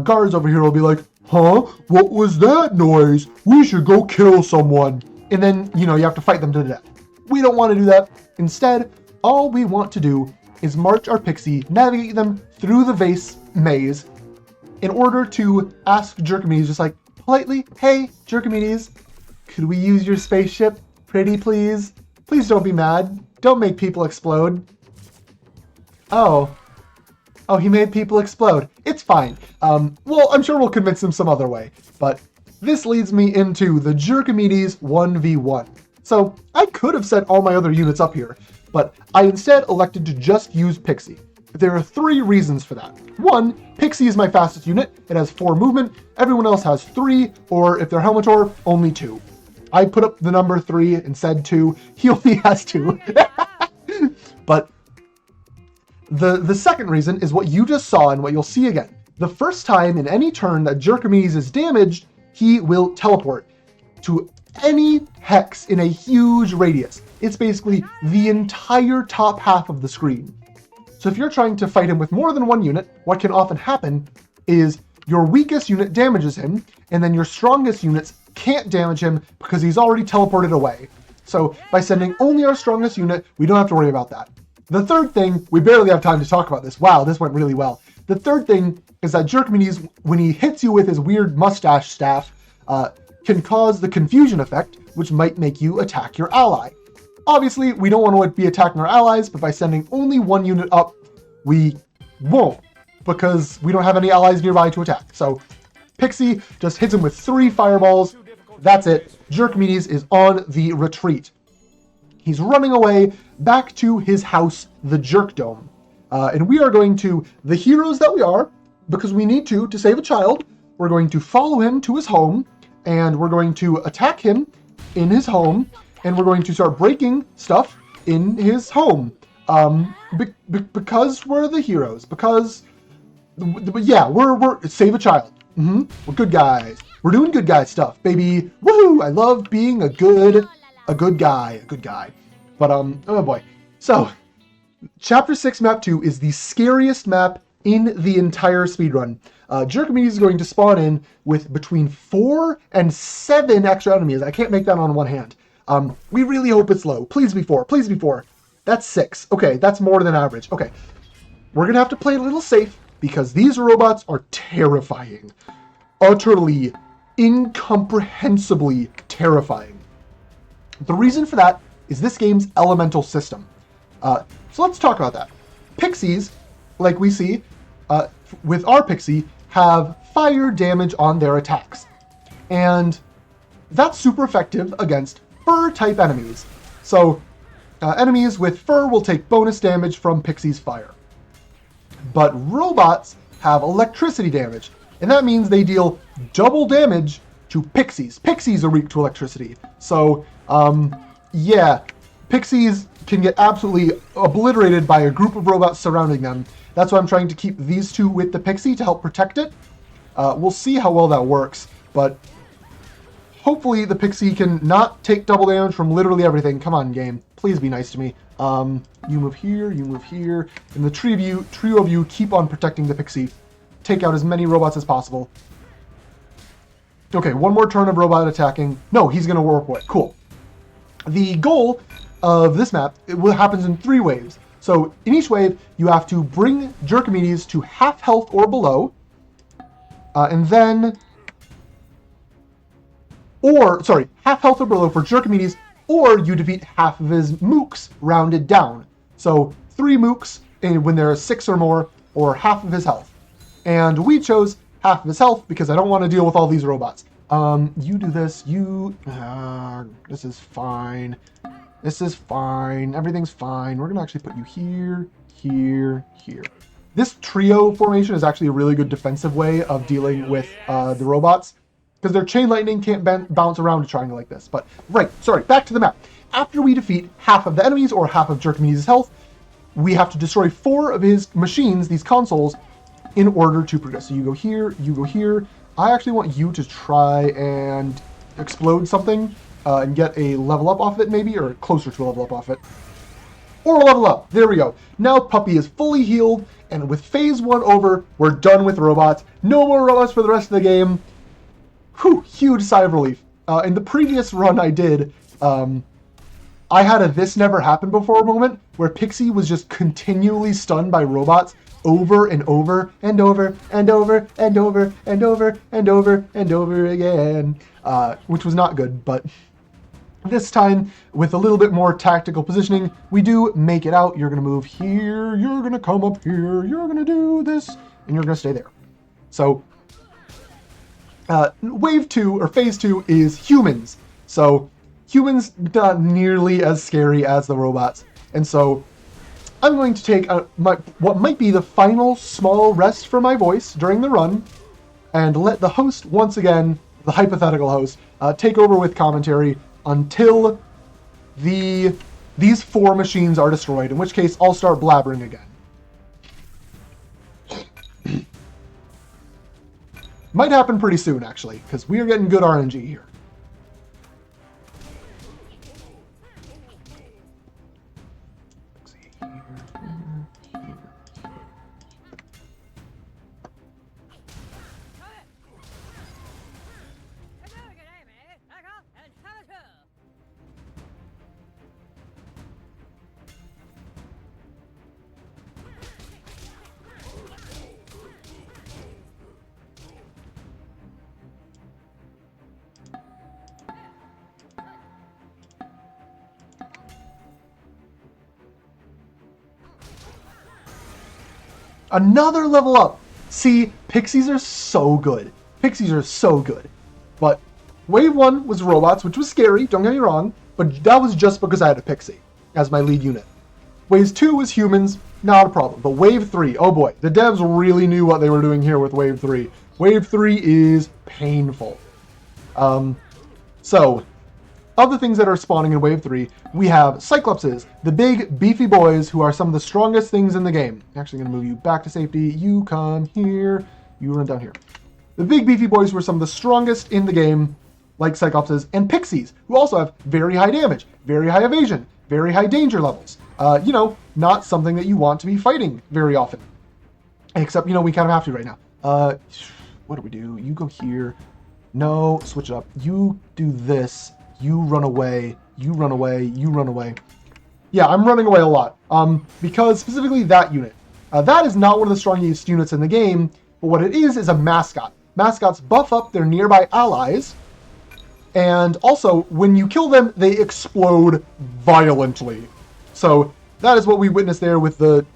A: guards over here will be like, huh? What was that noise? We should go kill someone. And then, you know, you have to fight them to the death. We don't want to do that. Instead, all we want to do is march our pixie, navigate them through the vase maze in order to ask Jerkamedes, just like, politely, hey, Jerkamedes, could we use your spaceship? Pretty please? Please don't be mad. Don't make people explode. Oh, he made people explode. It's fine. Well, I'm sure we'll convince him some other way. But this leads me into the Jerkamedes 1v1. So I could have set all my other units up here, but I instead elected to just use Pixie. There are 3 reasons for that. 1, Pixie is my fastest unit. It has 4 movement. Everyone else has 3, or if they're Helmator, only 2. I put up the number 3 and said 2. He only has 2. But the second reason is what you just saw and what you'll see again. The first time in any turn that Jerkamedes is damaged, he will teleport to any hex in a huge radius. It's basically the entire top half of the screen. So if you're trying to fight him with more than one unit, what can often happen is your weakest unit damages him, and then your strongest units can't damage him because he's already teleported away. So by sending only our strongest unit, we don't have to worry about that. The third thing, we barely have time to talk about this. Wow, this went really well. The third thing is that Jerkmedes, when he hits you with his weird mustache staff, can cause the confusion effect, which might make you attack your ally. Obviously, we don't want to be attacking our allies, but by sending only one unit up, we won't, because we don't have any allies nearby to attack. So Pixie just hits him with 3 fireballs. That's it. Jerkmedes is on the retreat. He's running away back to his house, the Jerk Dome. And we are going to, the heroes that we are, because we need to save a child, we're going to follow him to his home, and we're going to attack him in his home, and we're going to start breaking stuff in his home. Because we're the heroes. Because, yeah, we're save a child. We're good guys. We're doing good guy stuff, baby. Woohoo! I love being a good guy. But, oh boy. So, Chapter 6 Map 2 is the scariest map in the entire speedrun. Jerkmedes is going to spawn in with between 4 and 7 extra enemies. I can't make that on one hand. We really hope it's low. Please be 4. Please be 4. That's 6. Okay, that's more than average. Okay. We're going to have to play a little safe because these robots are terrifying. Utterly, incomprehensibly terrifying. The reason for that is this game's elemental system. So let's talk about that. Pixies, like we see, with our Pixie, have fire damage on their attacks. And that's super effective against fur-type enemies. So enemies with fur will take bonus damage from Pixie's fire. But robots have electricity damage, and that means they deal double damage to Pixies. Pixies are weak to electricity. So, yeah, Pixies can get absolutely obliterated by a group of robots surrounding them. That's why I'm trying to keep these two with the Pixie to help protect it. We'll see how well that works, but hopefully the Pixie can not take double damage from literally everything. Come on, game. Please be nice to me. You move here, and the trio of you keep on protecting the Pixie. Take out as many robots as possible. Okay, one more turn of robot attacking. No, he's going to warp away. Cool. The goal of this map, it happens in 3 waves. So in each wave, you have to bring Jerkmedes to half health or below, and then, half health or below for Jerkmedes, or you defeat half of his mooks rounded down. So 3 mooks when there are 6 or more, or half of his health. And we chose half of his health because I don't want to deal with all these robots. You do this, this is fine. This is fine. Everything's fine. We're going to actually put you here, here, here. This trio formation is actually a really good defensive way of dealing with the robots, because their chain lightning can't bounce around a triangle like this. But, back to the map. After we defeat half of the enemies or half of Jerkmedes' health, we have to destroy 4 of his machines, these consoles, in order to progress. So you go here, you go here. I actually want you to try and explode something and get a level up off of it maybe, or closer to a level up off it. Or a level up. There we go. Now Puppy is fully healed, and with phase 1 over, we're done with robots. No more robots for the rest of the game. Whew, huge sigh of relief. In the previous run I did, I had a this never happened before moment where Pixie was just continually stunned by robots over and over and over and over and over and over and over and over again, which was not good. But this time, with a little bit more tactical positioning, we do make it out. You're going to move here, you're going to come up here, you're going to do this, and you're going to stay there. So, wave 2, or phase 2, is humans. So, humans not nearly as scary as the robots. And so, I'm going to take what might be the final small rest for my voice during the run, and let the host, once again, the hypothetical host, take over with commentary until these 4 machines are destroyed, in which case I'll start blabbering again. Might happen pretty soon, actually, because we are getting good RNG here. Another level up. See, pixies are so good. Pixies are so good. But wave 1 was robots, which was scary, don't get me wrong, but that was just because I had a pixie as my lead unit. Wave 2 was humans, not a problem. But wave 3, oh boy, the devs really knew what they were doing here with wave 3. Wave 3 is painful. So, of the things that are spawning in wave 3, we have Cyclopses, the big beefy boys who are some of the strongest things in the game. I'm actually going to move you back to safety. You come here. You run down here. The big beefy boys were some of the strongest in the game, like Cyclopses, and Pixies, who also have very high damage, very high evasion, very high danger levels. You know, not something that you want to be fighting very often. Except, you know, we kind of have to right now. What do we do? You go here. No, switch it up. You do this. You run away. You run away. You run away. Yeah, I'm running away a lot. Because specifically that unit. That is not one of the strongest units in the game, but what it is a mascot. Mascots buff up their nearby allies, and also, when you kill them, they explode violently. So that is what we witnessed there with the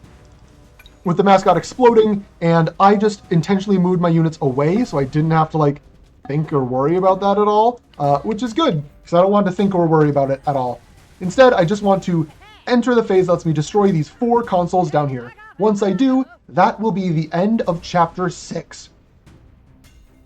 A: mascot exploding, and I just intentionally moved my units away so I didn't have to, like, think or worry about that at all, which is good, because I don't want to think or worry about it at all. Instead, I just want to enter the phase that lets me destroy these 4 consoles down here. Once I do, that will be the end of Chapter 6.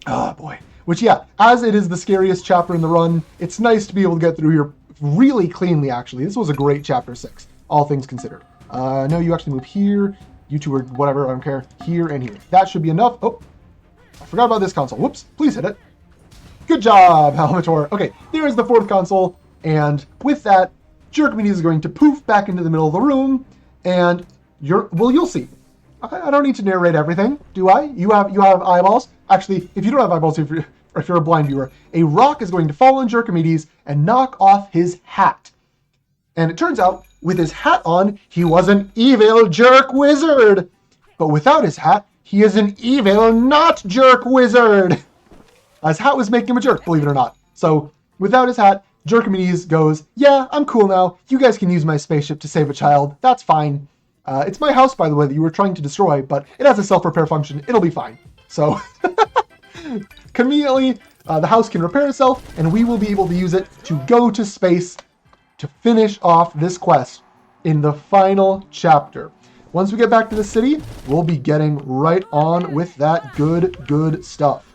A: Oh, boy. Which, yeah, as it is the scariest chapter in the run, it's nice to be able to get through here really cleanly, actually. This was a great Chapter 6, all things considered. No, you actually move here. You two are whatever, I don't care. Here and here. That should be enough. Oh, I forgot about this console. Whoops, please hit it. Good job, Halmator. Okay, there's the 4th console, and with that, Jerkmedes is going to poof back into the middle of the room, and you'll see. I don't need to narrate everything, do I? You have eyeballs. Actually, if you don't have eyeballs, if you're a blind viewer, a rock is going to fall on Jerkmedes and knock off his hat. And it turns out, with his hat on, he was an evil jerk wizard. But without his hat, he is an evil not jerk wizard. His hat was making him a jerk, believe it or not. So, without his hat, Jerkmedes goes, yeah, I'm cool now. You guys can use my spaceship to save a child. That's fine. It's my house, by the way, that you were trying to destroy, but it has a self-repair function. It'll be fine. So, conveniently, the house can repair itself, and we will be able to use it to go to space to finish off this quest in the final chapter. Once we get back to the city, we'll be getting right on with that good stuff.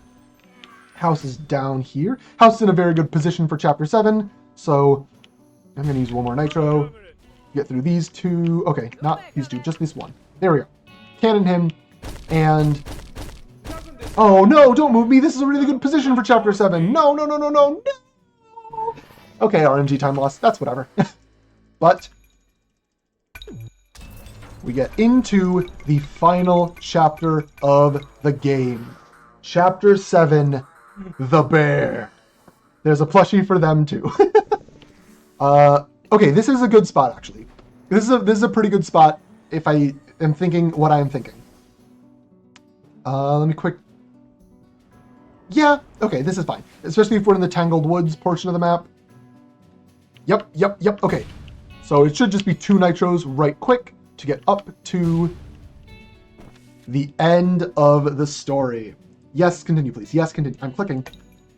A: House is down here. House is in a very good position for Chapter 7, so I'm going to use one more nitro. Get through these 2. Okay, not these 2, just this one. There we go. Cannon him, and... Oh, no, don't move me. This is a really good position for Chapter 7. No. Okay, RNG time loss. That's whatever. But we get into the final chapter of the game. Chapter 7, The Bear. There's a plushie for them, too. Okay, this is a good spot, actually. This is a pretty good spot if I am thinking what I am thinking. Let me quick... Yeah, okay, this is fine. Especially if we're in the Tangled Woods portion of the map. Yep, okay. So it should just be 2 nitros right quick to get up to the end of the story. Yes, continue, please. Yes, continue. I'm clicking.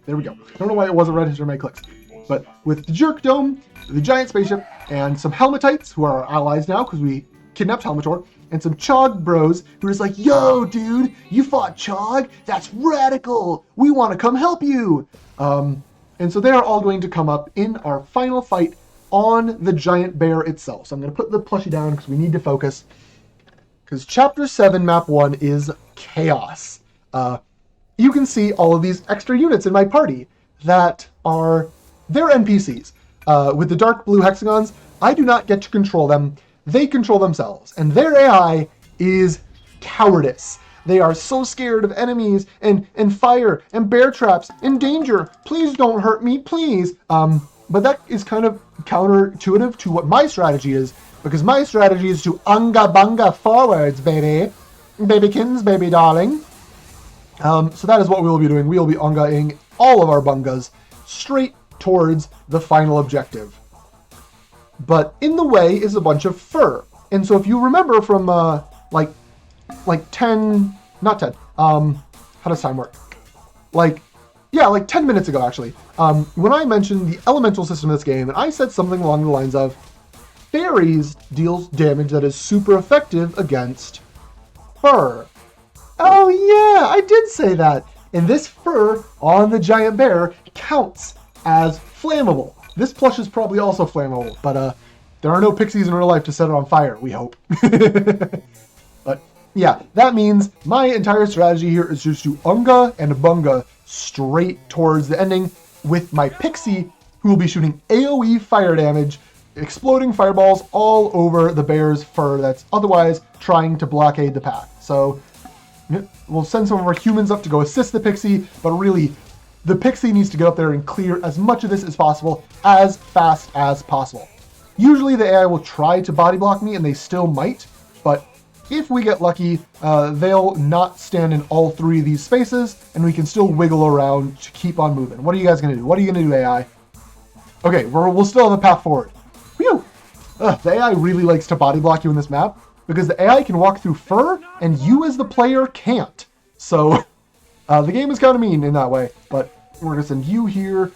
A: There we go. I don't know why it wasn't registering my clicks. But with the Jerk Dome, the giant spaceship, and some Helmetites, who are our allies now, because we kidnapped Helmator, and some Chog bros, who are just like, yo, dude, you fought Chog? That's radical! We want to come help you! And so they are all going to come up in our final fight on the giant bear itself. So I'm going to put the plushie down, because we need to focus. Because Chapter 7, Map 1 is chaos. You can see all of these extra units in my party that are... They're NPCs. With the dark blue hexagons, I do not get to control them. They control themselves. And their AI is cowardice. They are so scared of enemies and fire and bear traps and danger. Please don't hurt me, please. But that is kind of counterintuitive to what my strategy is. Because my strategy is to unga bunga forwards, baby. Babykins, baby darling. So that is what we will be doing. We will be ungaing all of our bungas straight towards the final objective. But in the way is a bunch of fur. And so if you remember from, like, like 10, not 10, how does time work? Like 10 minutes ago, actually, when I mentioned the elemental system of this game, and I said something along the lines of, fairies deals damage that is super effective against fur. Oh yeah, I did say that. And this fur on the giant bear counts as flammable. This plush is probably also flammable, but there are no pixies in real life to set it on fire, we hope. But yeah, that means my entire strategy here is just to Unga and Bunga straight towards the ending with my pixie, who will be shooting AoE fire damage, exploding fireballs all over the bear's fur that's otherwise trying to blockade the path. So we'll send some of our humans up to go assist the pixie, but really the pixie needs to get up there and clear as much of this as possible as fast as possible. Usually the AI will try to body block me, and they still might, but if we get lucky, they'll not stand in all three of these spaces, and we can still wiggle around to keep on moving. What are you guys going to do? What are you going to do, AI? Okay, we'll still have a path forward. Phew! The AI really likes to body block you in this map, because the AI can walk through fur, and you as the player can't. So, the game is kind of mean in that way, but we're going to send you here,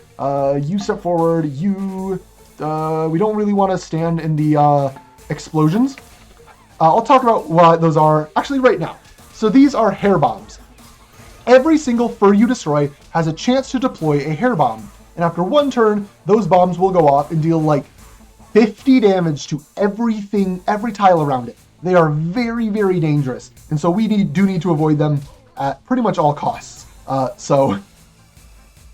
A: you step forward, you, we don't really want to stand in the explosions. I'll talk about what those are actually right now. So these are hair bombs. Every single fur you destroy has a chance to deploy a hair bomb, and after one turn, those bombs will go off and deal like 50 damage to everything, every tile around it. They are very, very dangerous, and so we do need to avoid them at pretty much all costs. So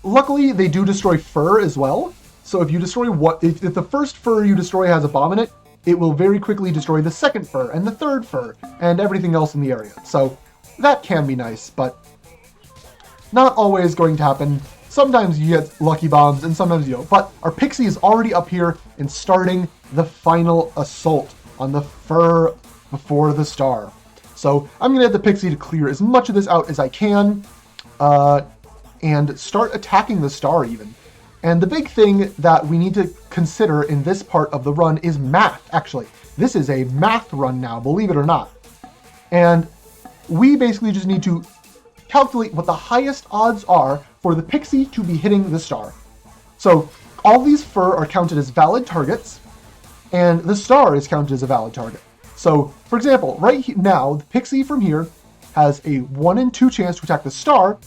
A: luckily, they do destroy fur as well. So if you destroy if the first fur you destroy has a bomb in it, it will very quickly destroy the second fur and the third fur and everything else in the area. So that can be nice, but not always going to happen. Sometimes you get lucky bombs and sometimes you don't. But our pixie is already up here and starting the final assault on the fur before the star. So I'm going to get the pixie to clear as much of this out as I can and start attacking the star even. And the big thing that we need to consider in this part of the run is math, actually. This is a math run now, believe it or not. And we basically just need to calculate what the highest odds are for the pixie to be hitting the star. So all these fur are counted as valid targets, and the star is counted as a valid target. So, for example, now, the pixie from here has a 1 in 2 chance to attack the star,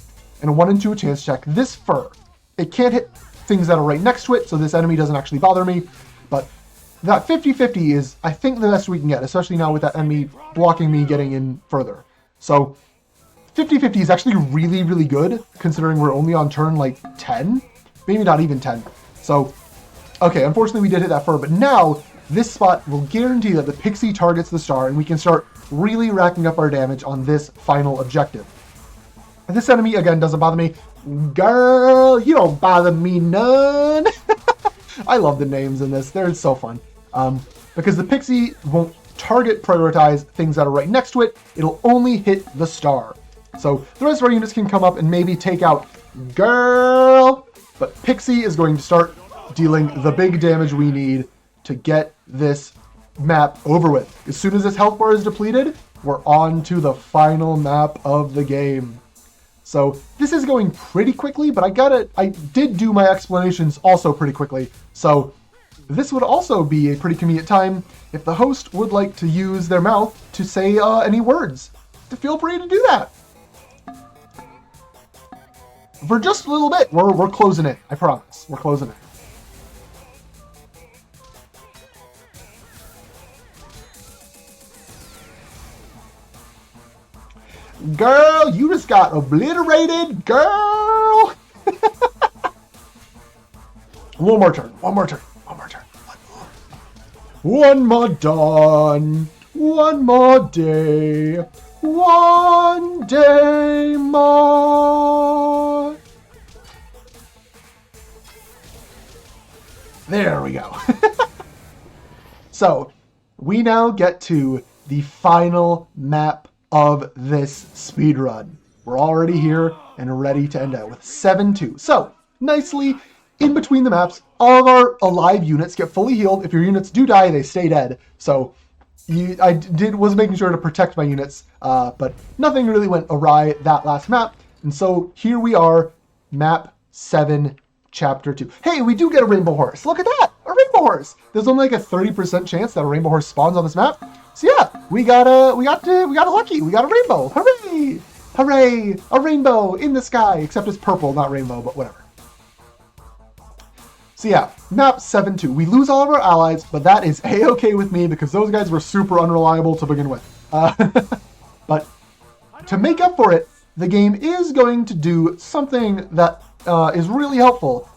A: and a 1 in 2 chance to attack this fur. It can't hit things that are right next to it, so this enemy doesn't actually bother me, but that 50-50 is, I think, the best we can get, especially now with that enemy blocking me getting in further. So 50-50 is actually really, really good, considering we're only on turn, like, 10? Maybe not even 10. So, okay, unfortunately we did hit that fur, but now this spot will guarantee that the pixie targets the star, and we can start really racking up our damage on this final objective. And this enemy, again, doesn't bother me. Girl, you don't bother me none. I love the names in this. They're so fun. Because the pixie won't prioritize things that are right next to it. It'll only hit the star. So the rest of our units can come up and maybe take out girl. But pixie is going to start dealing the big damage we need to get this map over with. As soon as this health bar is depleted, we're on to the final map of the game. So this is going pretty quickly, but I did do my explanations also pretty quickly. So this would also be a pretty convenient time if the host would like to use their mouth to say any words. Feel free to do that. For just a little bit, we're closing it. I promise. We're closing it. Girl, you just got obliterated, girl. One more turn. One more dawn. One more day. One day more. There we go. So, we now get to the final map of this speedrun. We're already here and ready to end out with 7-2. So, nicely, in between the maps, all of our alive units get fully healed. If your units do die, they stay dead. So, was making sure to protect my units, but nothing really went awry that last map. And so here we are, map 7, chapter 2. Hey, we do get a rainbow horse. Look at that, a rainbow horse. There's only like a 30% chance that a rainbow horse spawns on this map. So yeah, we got lucky. We got a rainbow. Hooray! Hooray! A rainbow in the sky, except it's purple, not rainbow, but whatever. So yeah, map 7-2. We lose all of our allies, but that is a-okay with me because those guys were super unreliable to begin with. But to make up for it, the game is going to do something that is really helpful.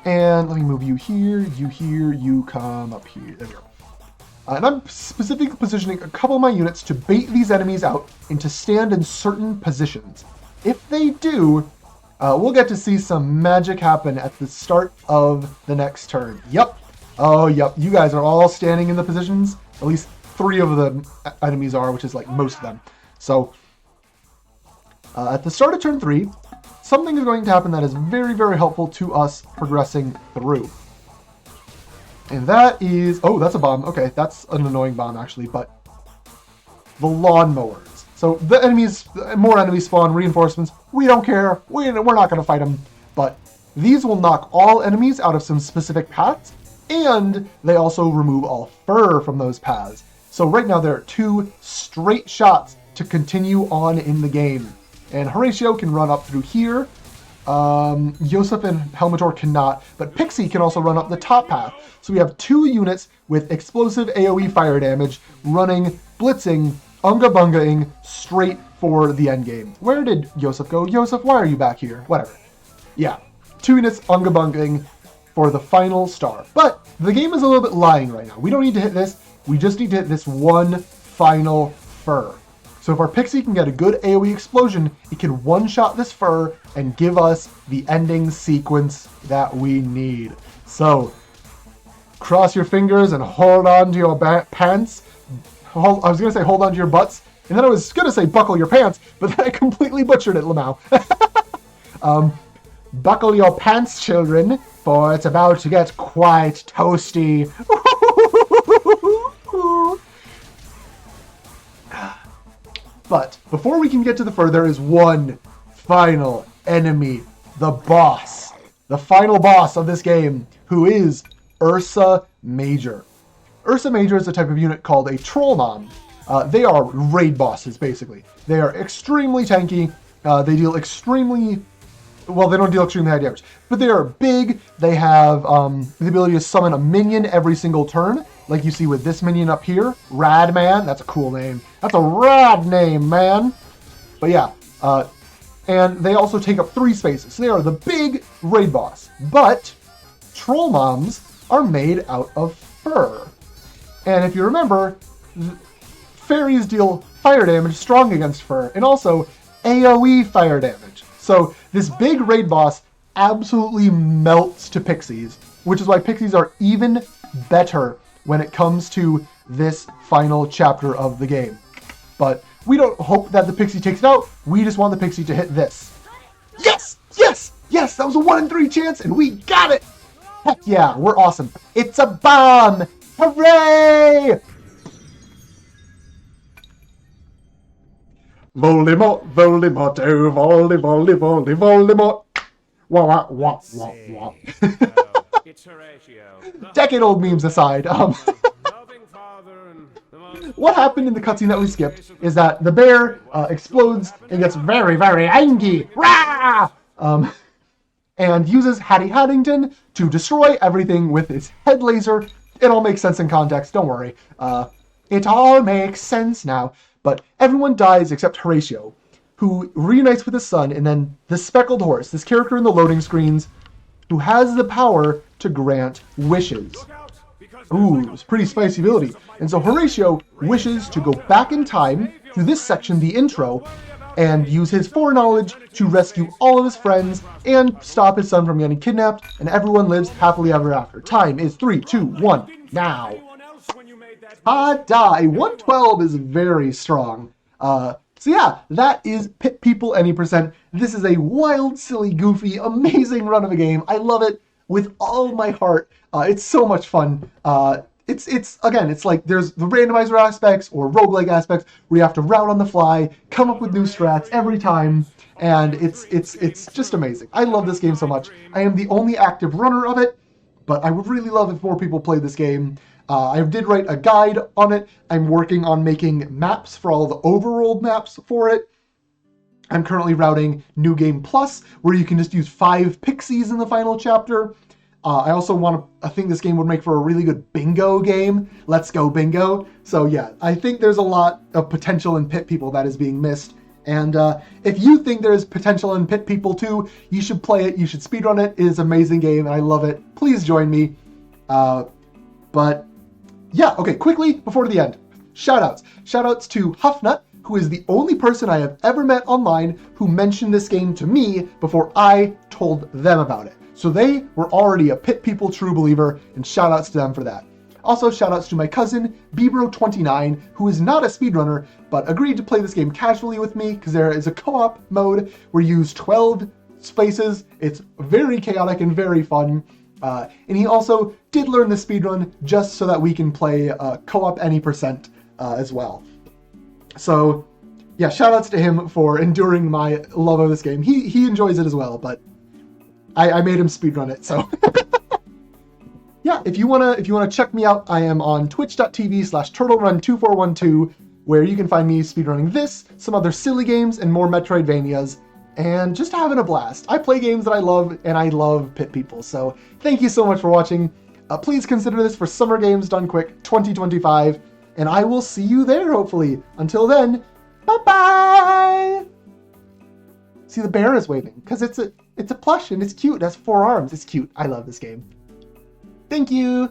A: And let me move you here, you come up here. There we go. And I'm specifically positioning a couple of my units to bait these enemies out and to stand in certain positions. If they do, we'll get to see some magic happen at the start of the next turn. Yep. Oh, yep. You guys are all standing in the positions. At least 3 of the enemies are, which is like most of them. So, at the start of turn 3, something is going to happen that is very, very helpful to us progressing through. And that is... Oh, that's a bomb. Okay, that's an annoying bomb, actually, but... The lawnmowers. So, the enemies... More enemies spawn, reinforcements. We don't care. We're not going to fight them. But these will knock all enemies out of some specific paths, and they also remove all fur from those paths. So right now there are 2 straight shots to continue on in the game. And Horatio can run up through here. Yosef and Helmator cannot, but Pixie can also run up the top path. So we have 2 units with explosive AoE fire damage running, blitzing, unga-bungaing straight for the end game. Where did Yosef go? Yosef, why are you back here? Whatever. Yeah, 2 units unga-bungaing for the final star. But the game is a little bit lying right now. We don't need to hit this. We just need to hit this one final fur. So if our Pixie can get a good AoE explosion, it can one-shot this fur and give us the ending sequence that we need. So, cross your fingers and hold on to your pants. I was going to say hold on to your butts, and then I was going to say buckle your pants, but then I completely butchered it, Lamau. Buckle your pants, children, for it's about to get quite toasty. But before we can get to the fur, there is one final enemy, the boss. The final boss of this game, who is Ursa Major. Ursa Major is a type of unit called a Troll Mom. They are raid bosses, basically. They are extremely tanky. They deal extremely... Well, they don't deal extremely high damage, but they are big. They have the ability to summon a minion every single turn, like you see with this minion up here. Radman, that's a cool name. That's a rad name, man. But yeah, and they also take up 3 spaces. So they are the big raid boss. But Troll Moms are made out of fur. And if you remember, fairies deal fire damage strong against fur, and also AoE fire damage. So this big raid boss absolutely melts to Pixies, which is why Pixies are even better when it comes to this final chapter of the game. But we don't hope that the Pixie takes it out. We just want the Pixie to hit this. Yes! Yes! Yes! That was a 1 in 3 chance, and we got it! Heck yeah, we're awesome. It's a bomb! Hooray! Voldemort, Voldemort, oh, Voldemort, Voldemort. Wah, wah, wah, wah, wah.
B: It's Horatio.
A: Decade-old memes aside, what happened in the cutscene that we skipped is that the bear explodes and gets very, very angry. Rah! And uses Hattie Haddington to destroy everything with his head laser. It all makes sense in context, don't worry. It all makes sense now. But everyone dies except Horatio, who reunites with his son, and then the Speckled Horse, this character in the loading screens, who has the power to grant wishes. Ooh, it's pretty spicy ability. And so Horatio wishes to go back in time through this section, the intro, and use his foreknowledge to rescue all of his friends and stop his son from getting kidnapped, and everyone lives happily ever after. Time is 3, 2, 1, now. Die. 112 is very strong. So yeah, that is Pit People Any Percent. This is a wild, silly, goofy, amazing run of a game. I love it with all my heart. It's so much fun. it's again, it's like there's the randomizer aspects or roguelike aspects where you have to route on the fly, come up with new strats every time, and it's just amazing. I love this game so much. I am the only active runner of it, but I would really love if more people play this game. I did write a guide on it. I'm working on making maps for all the overworld maps for it. I'm currently routing New Game Plus, where you can just use 5 pixies in the final chapter. I also I think this game would make for a really good bingo game. Let's go bingo. So yeah, I think there's a lot of potential in Pit People that is being missed. And if you think there's potential in Pit People too, you should play it. You should speedrun it. It is an amazing game, and I love it. Please join me. But yeah, okay, quickly, before the end. Shoutouts. Shoutouts to Huffnut, who is the only person I have ever met online who mentioned this game to me before I told them about it. So they were already a Pit People true believer, and shoutouts to them for that. Also, shoutouts to my cousin, Bebro29, who is not a speedrunner, but agreed to play this game casually with me, because there is a co-op mode where you use 12 spaces. It's very chaotic and very fun. And he also did learn the speedrun just so that we can play co-op any percent as well. So, yeah, shoutouts to him for enduring my love of this game. He enjoys it as well, but I made him speedrun it, so. Yeah, if you wanna check me out, I am on twitch.tv/TurtleRun2412, where you can find me speedrunning this, some other silly games, and more Metroidvanias, and just having a blast. I play games that I love, and I love Pit People, so thank you so much for watching. Please consider this for Summer Games Done Quick 2025, and I will see you there, hopefully. Until then, bye-bye! See, the bear is waving, because it's a plush, and it's cute. It has 4 arms. It's cute. I love this game. Thank you!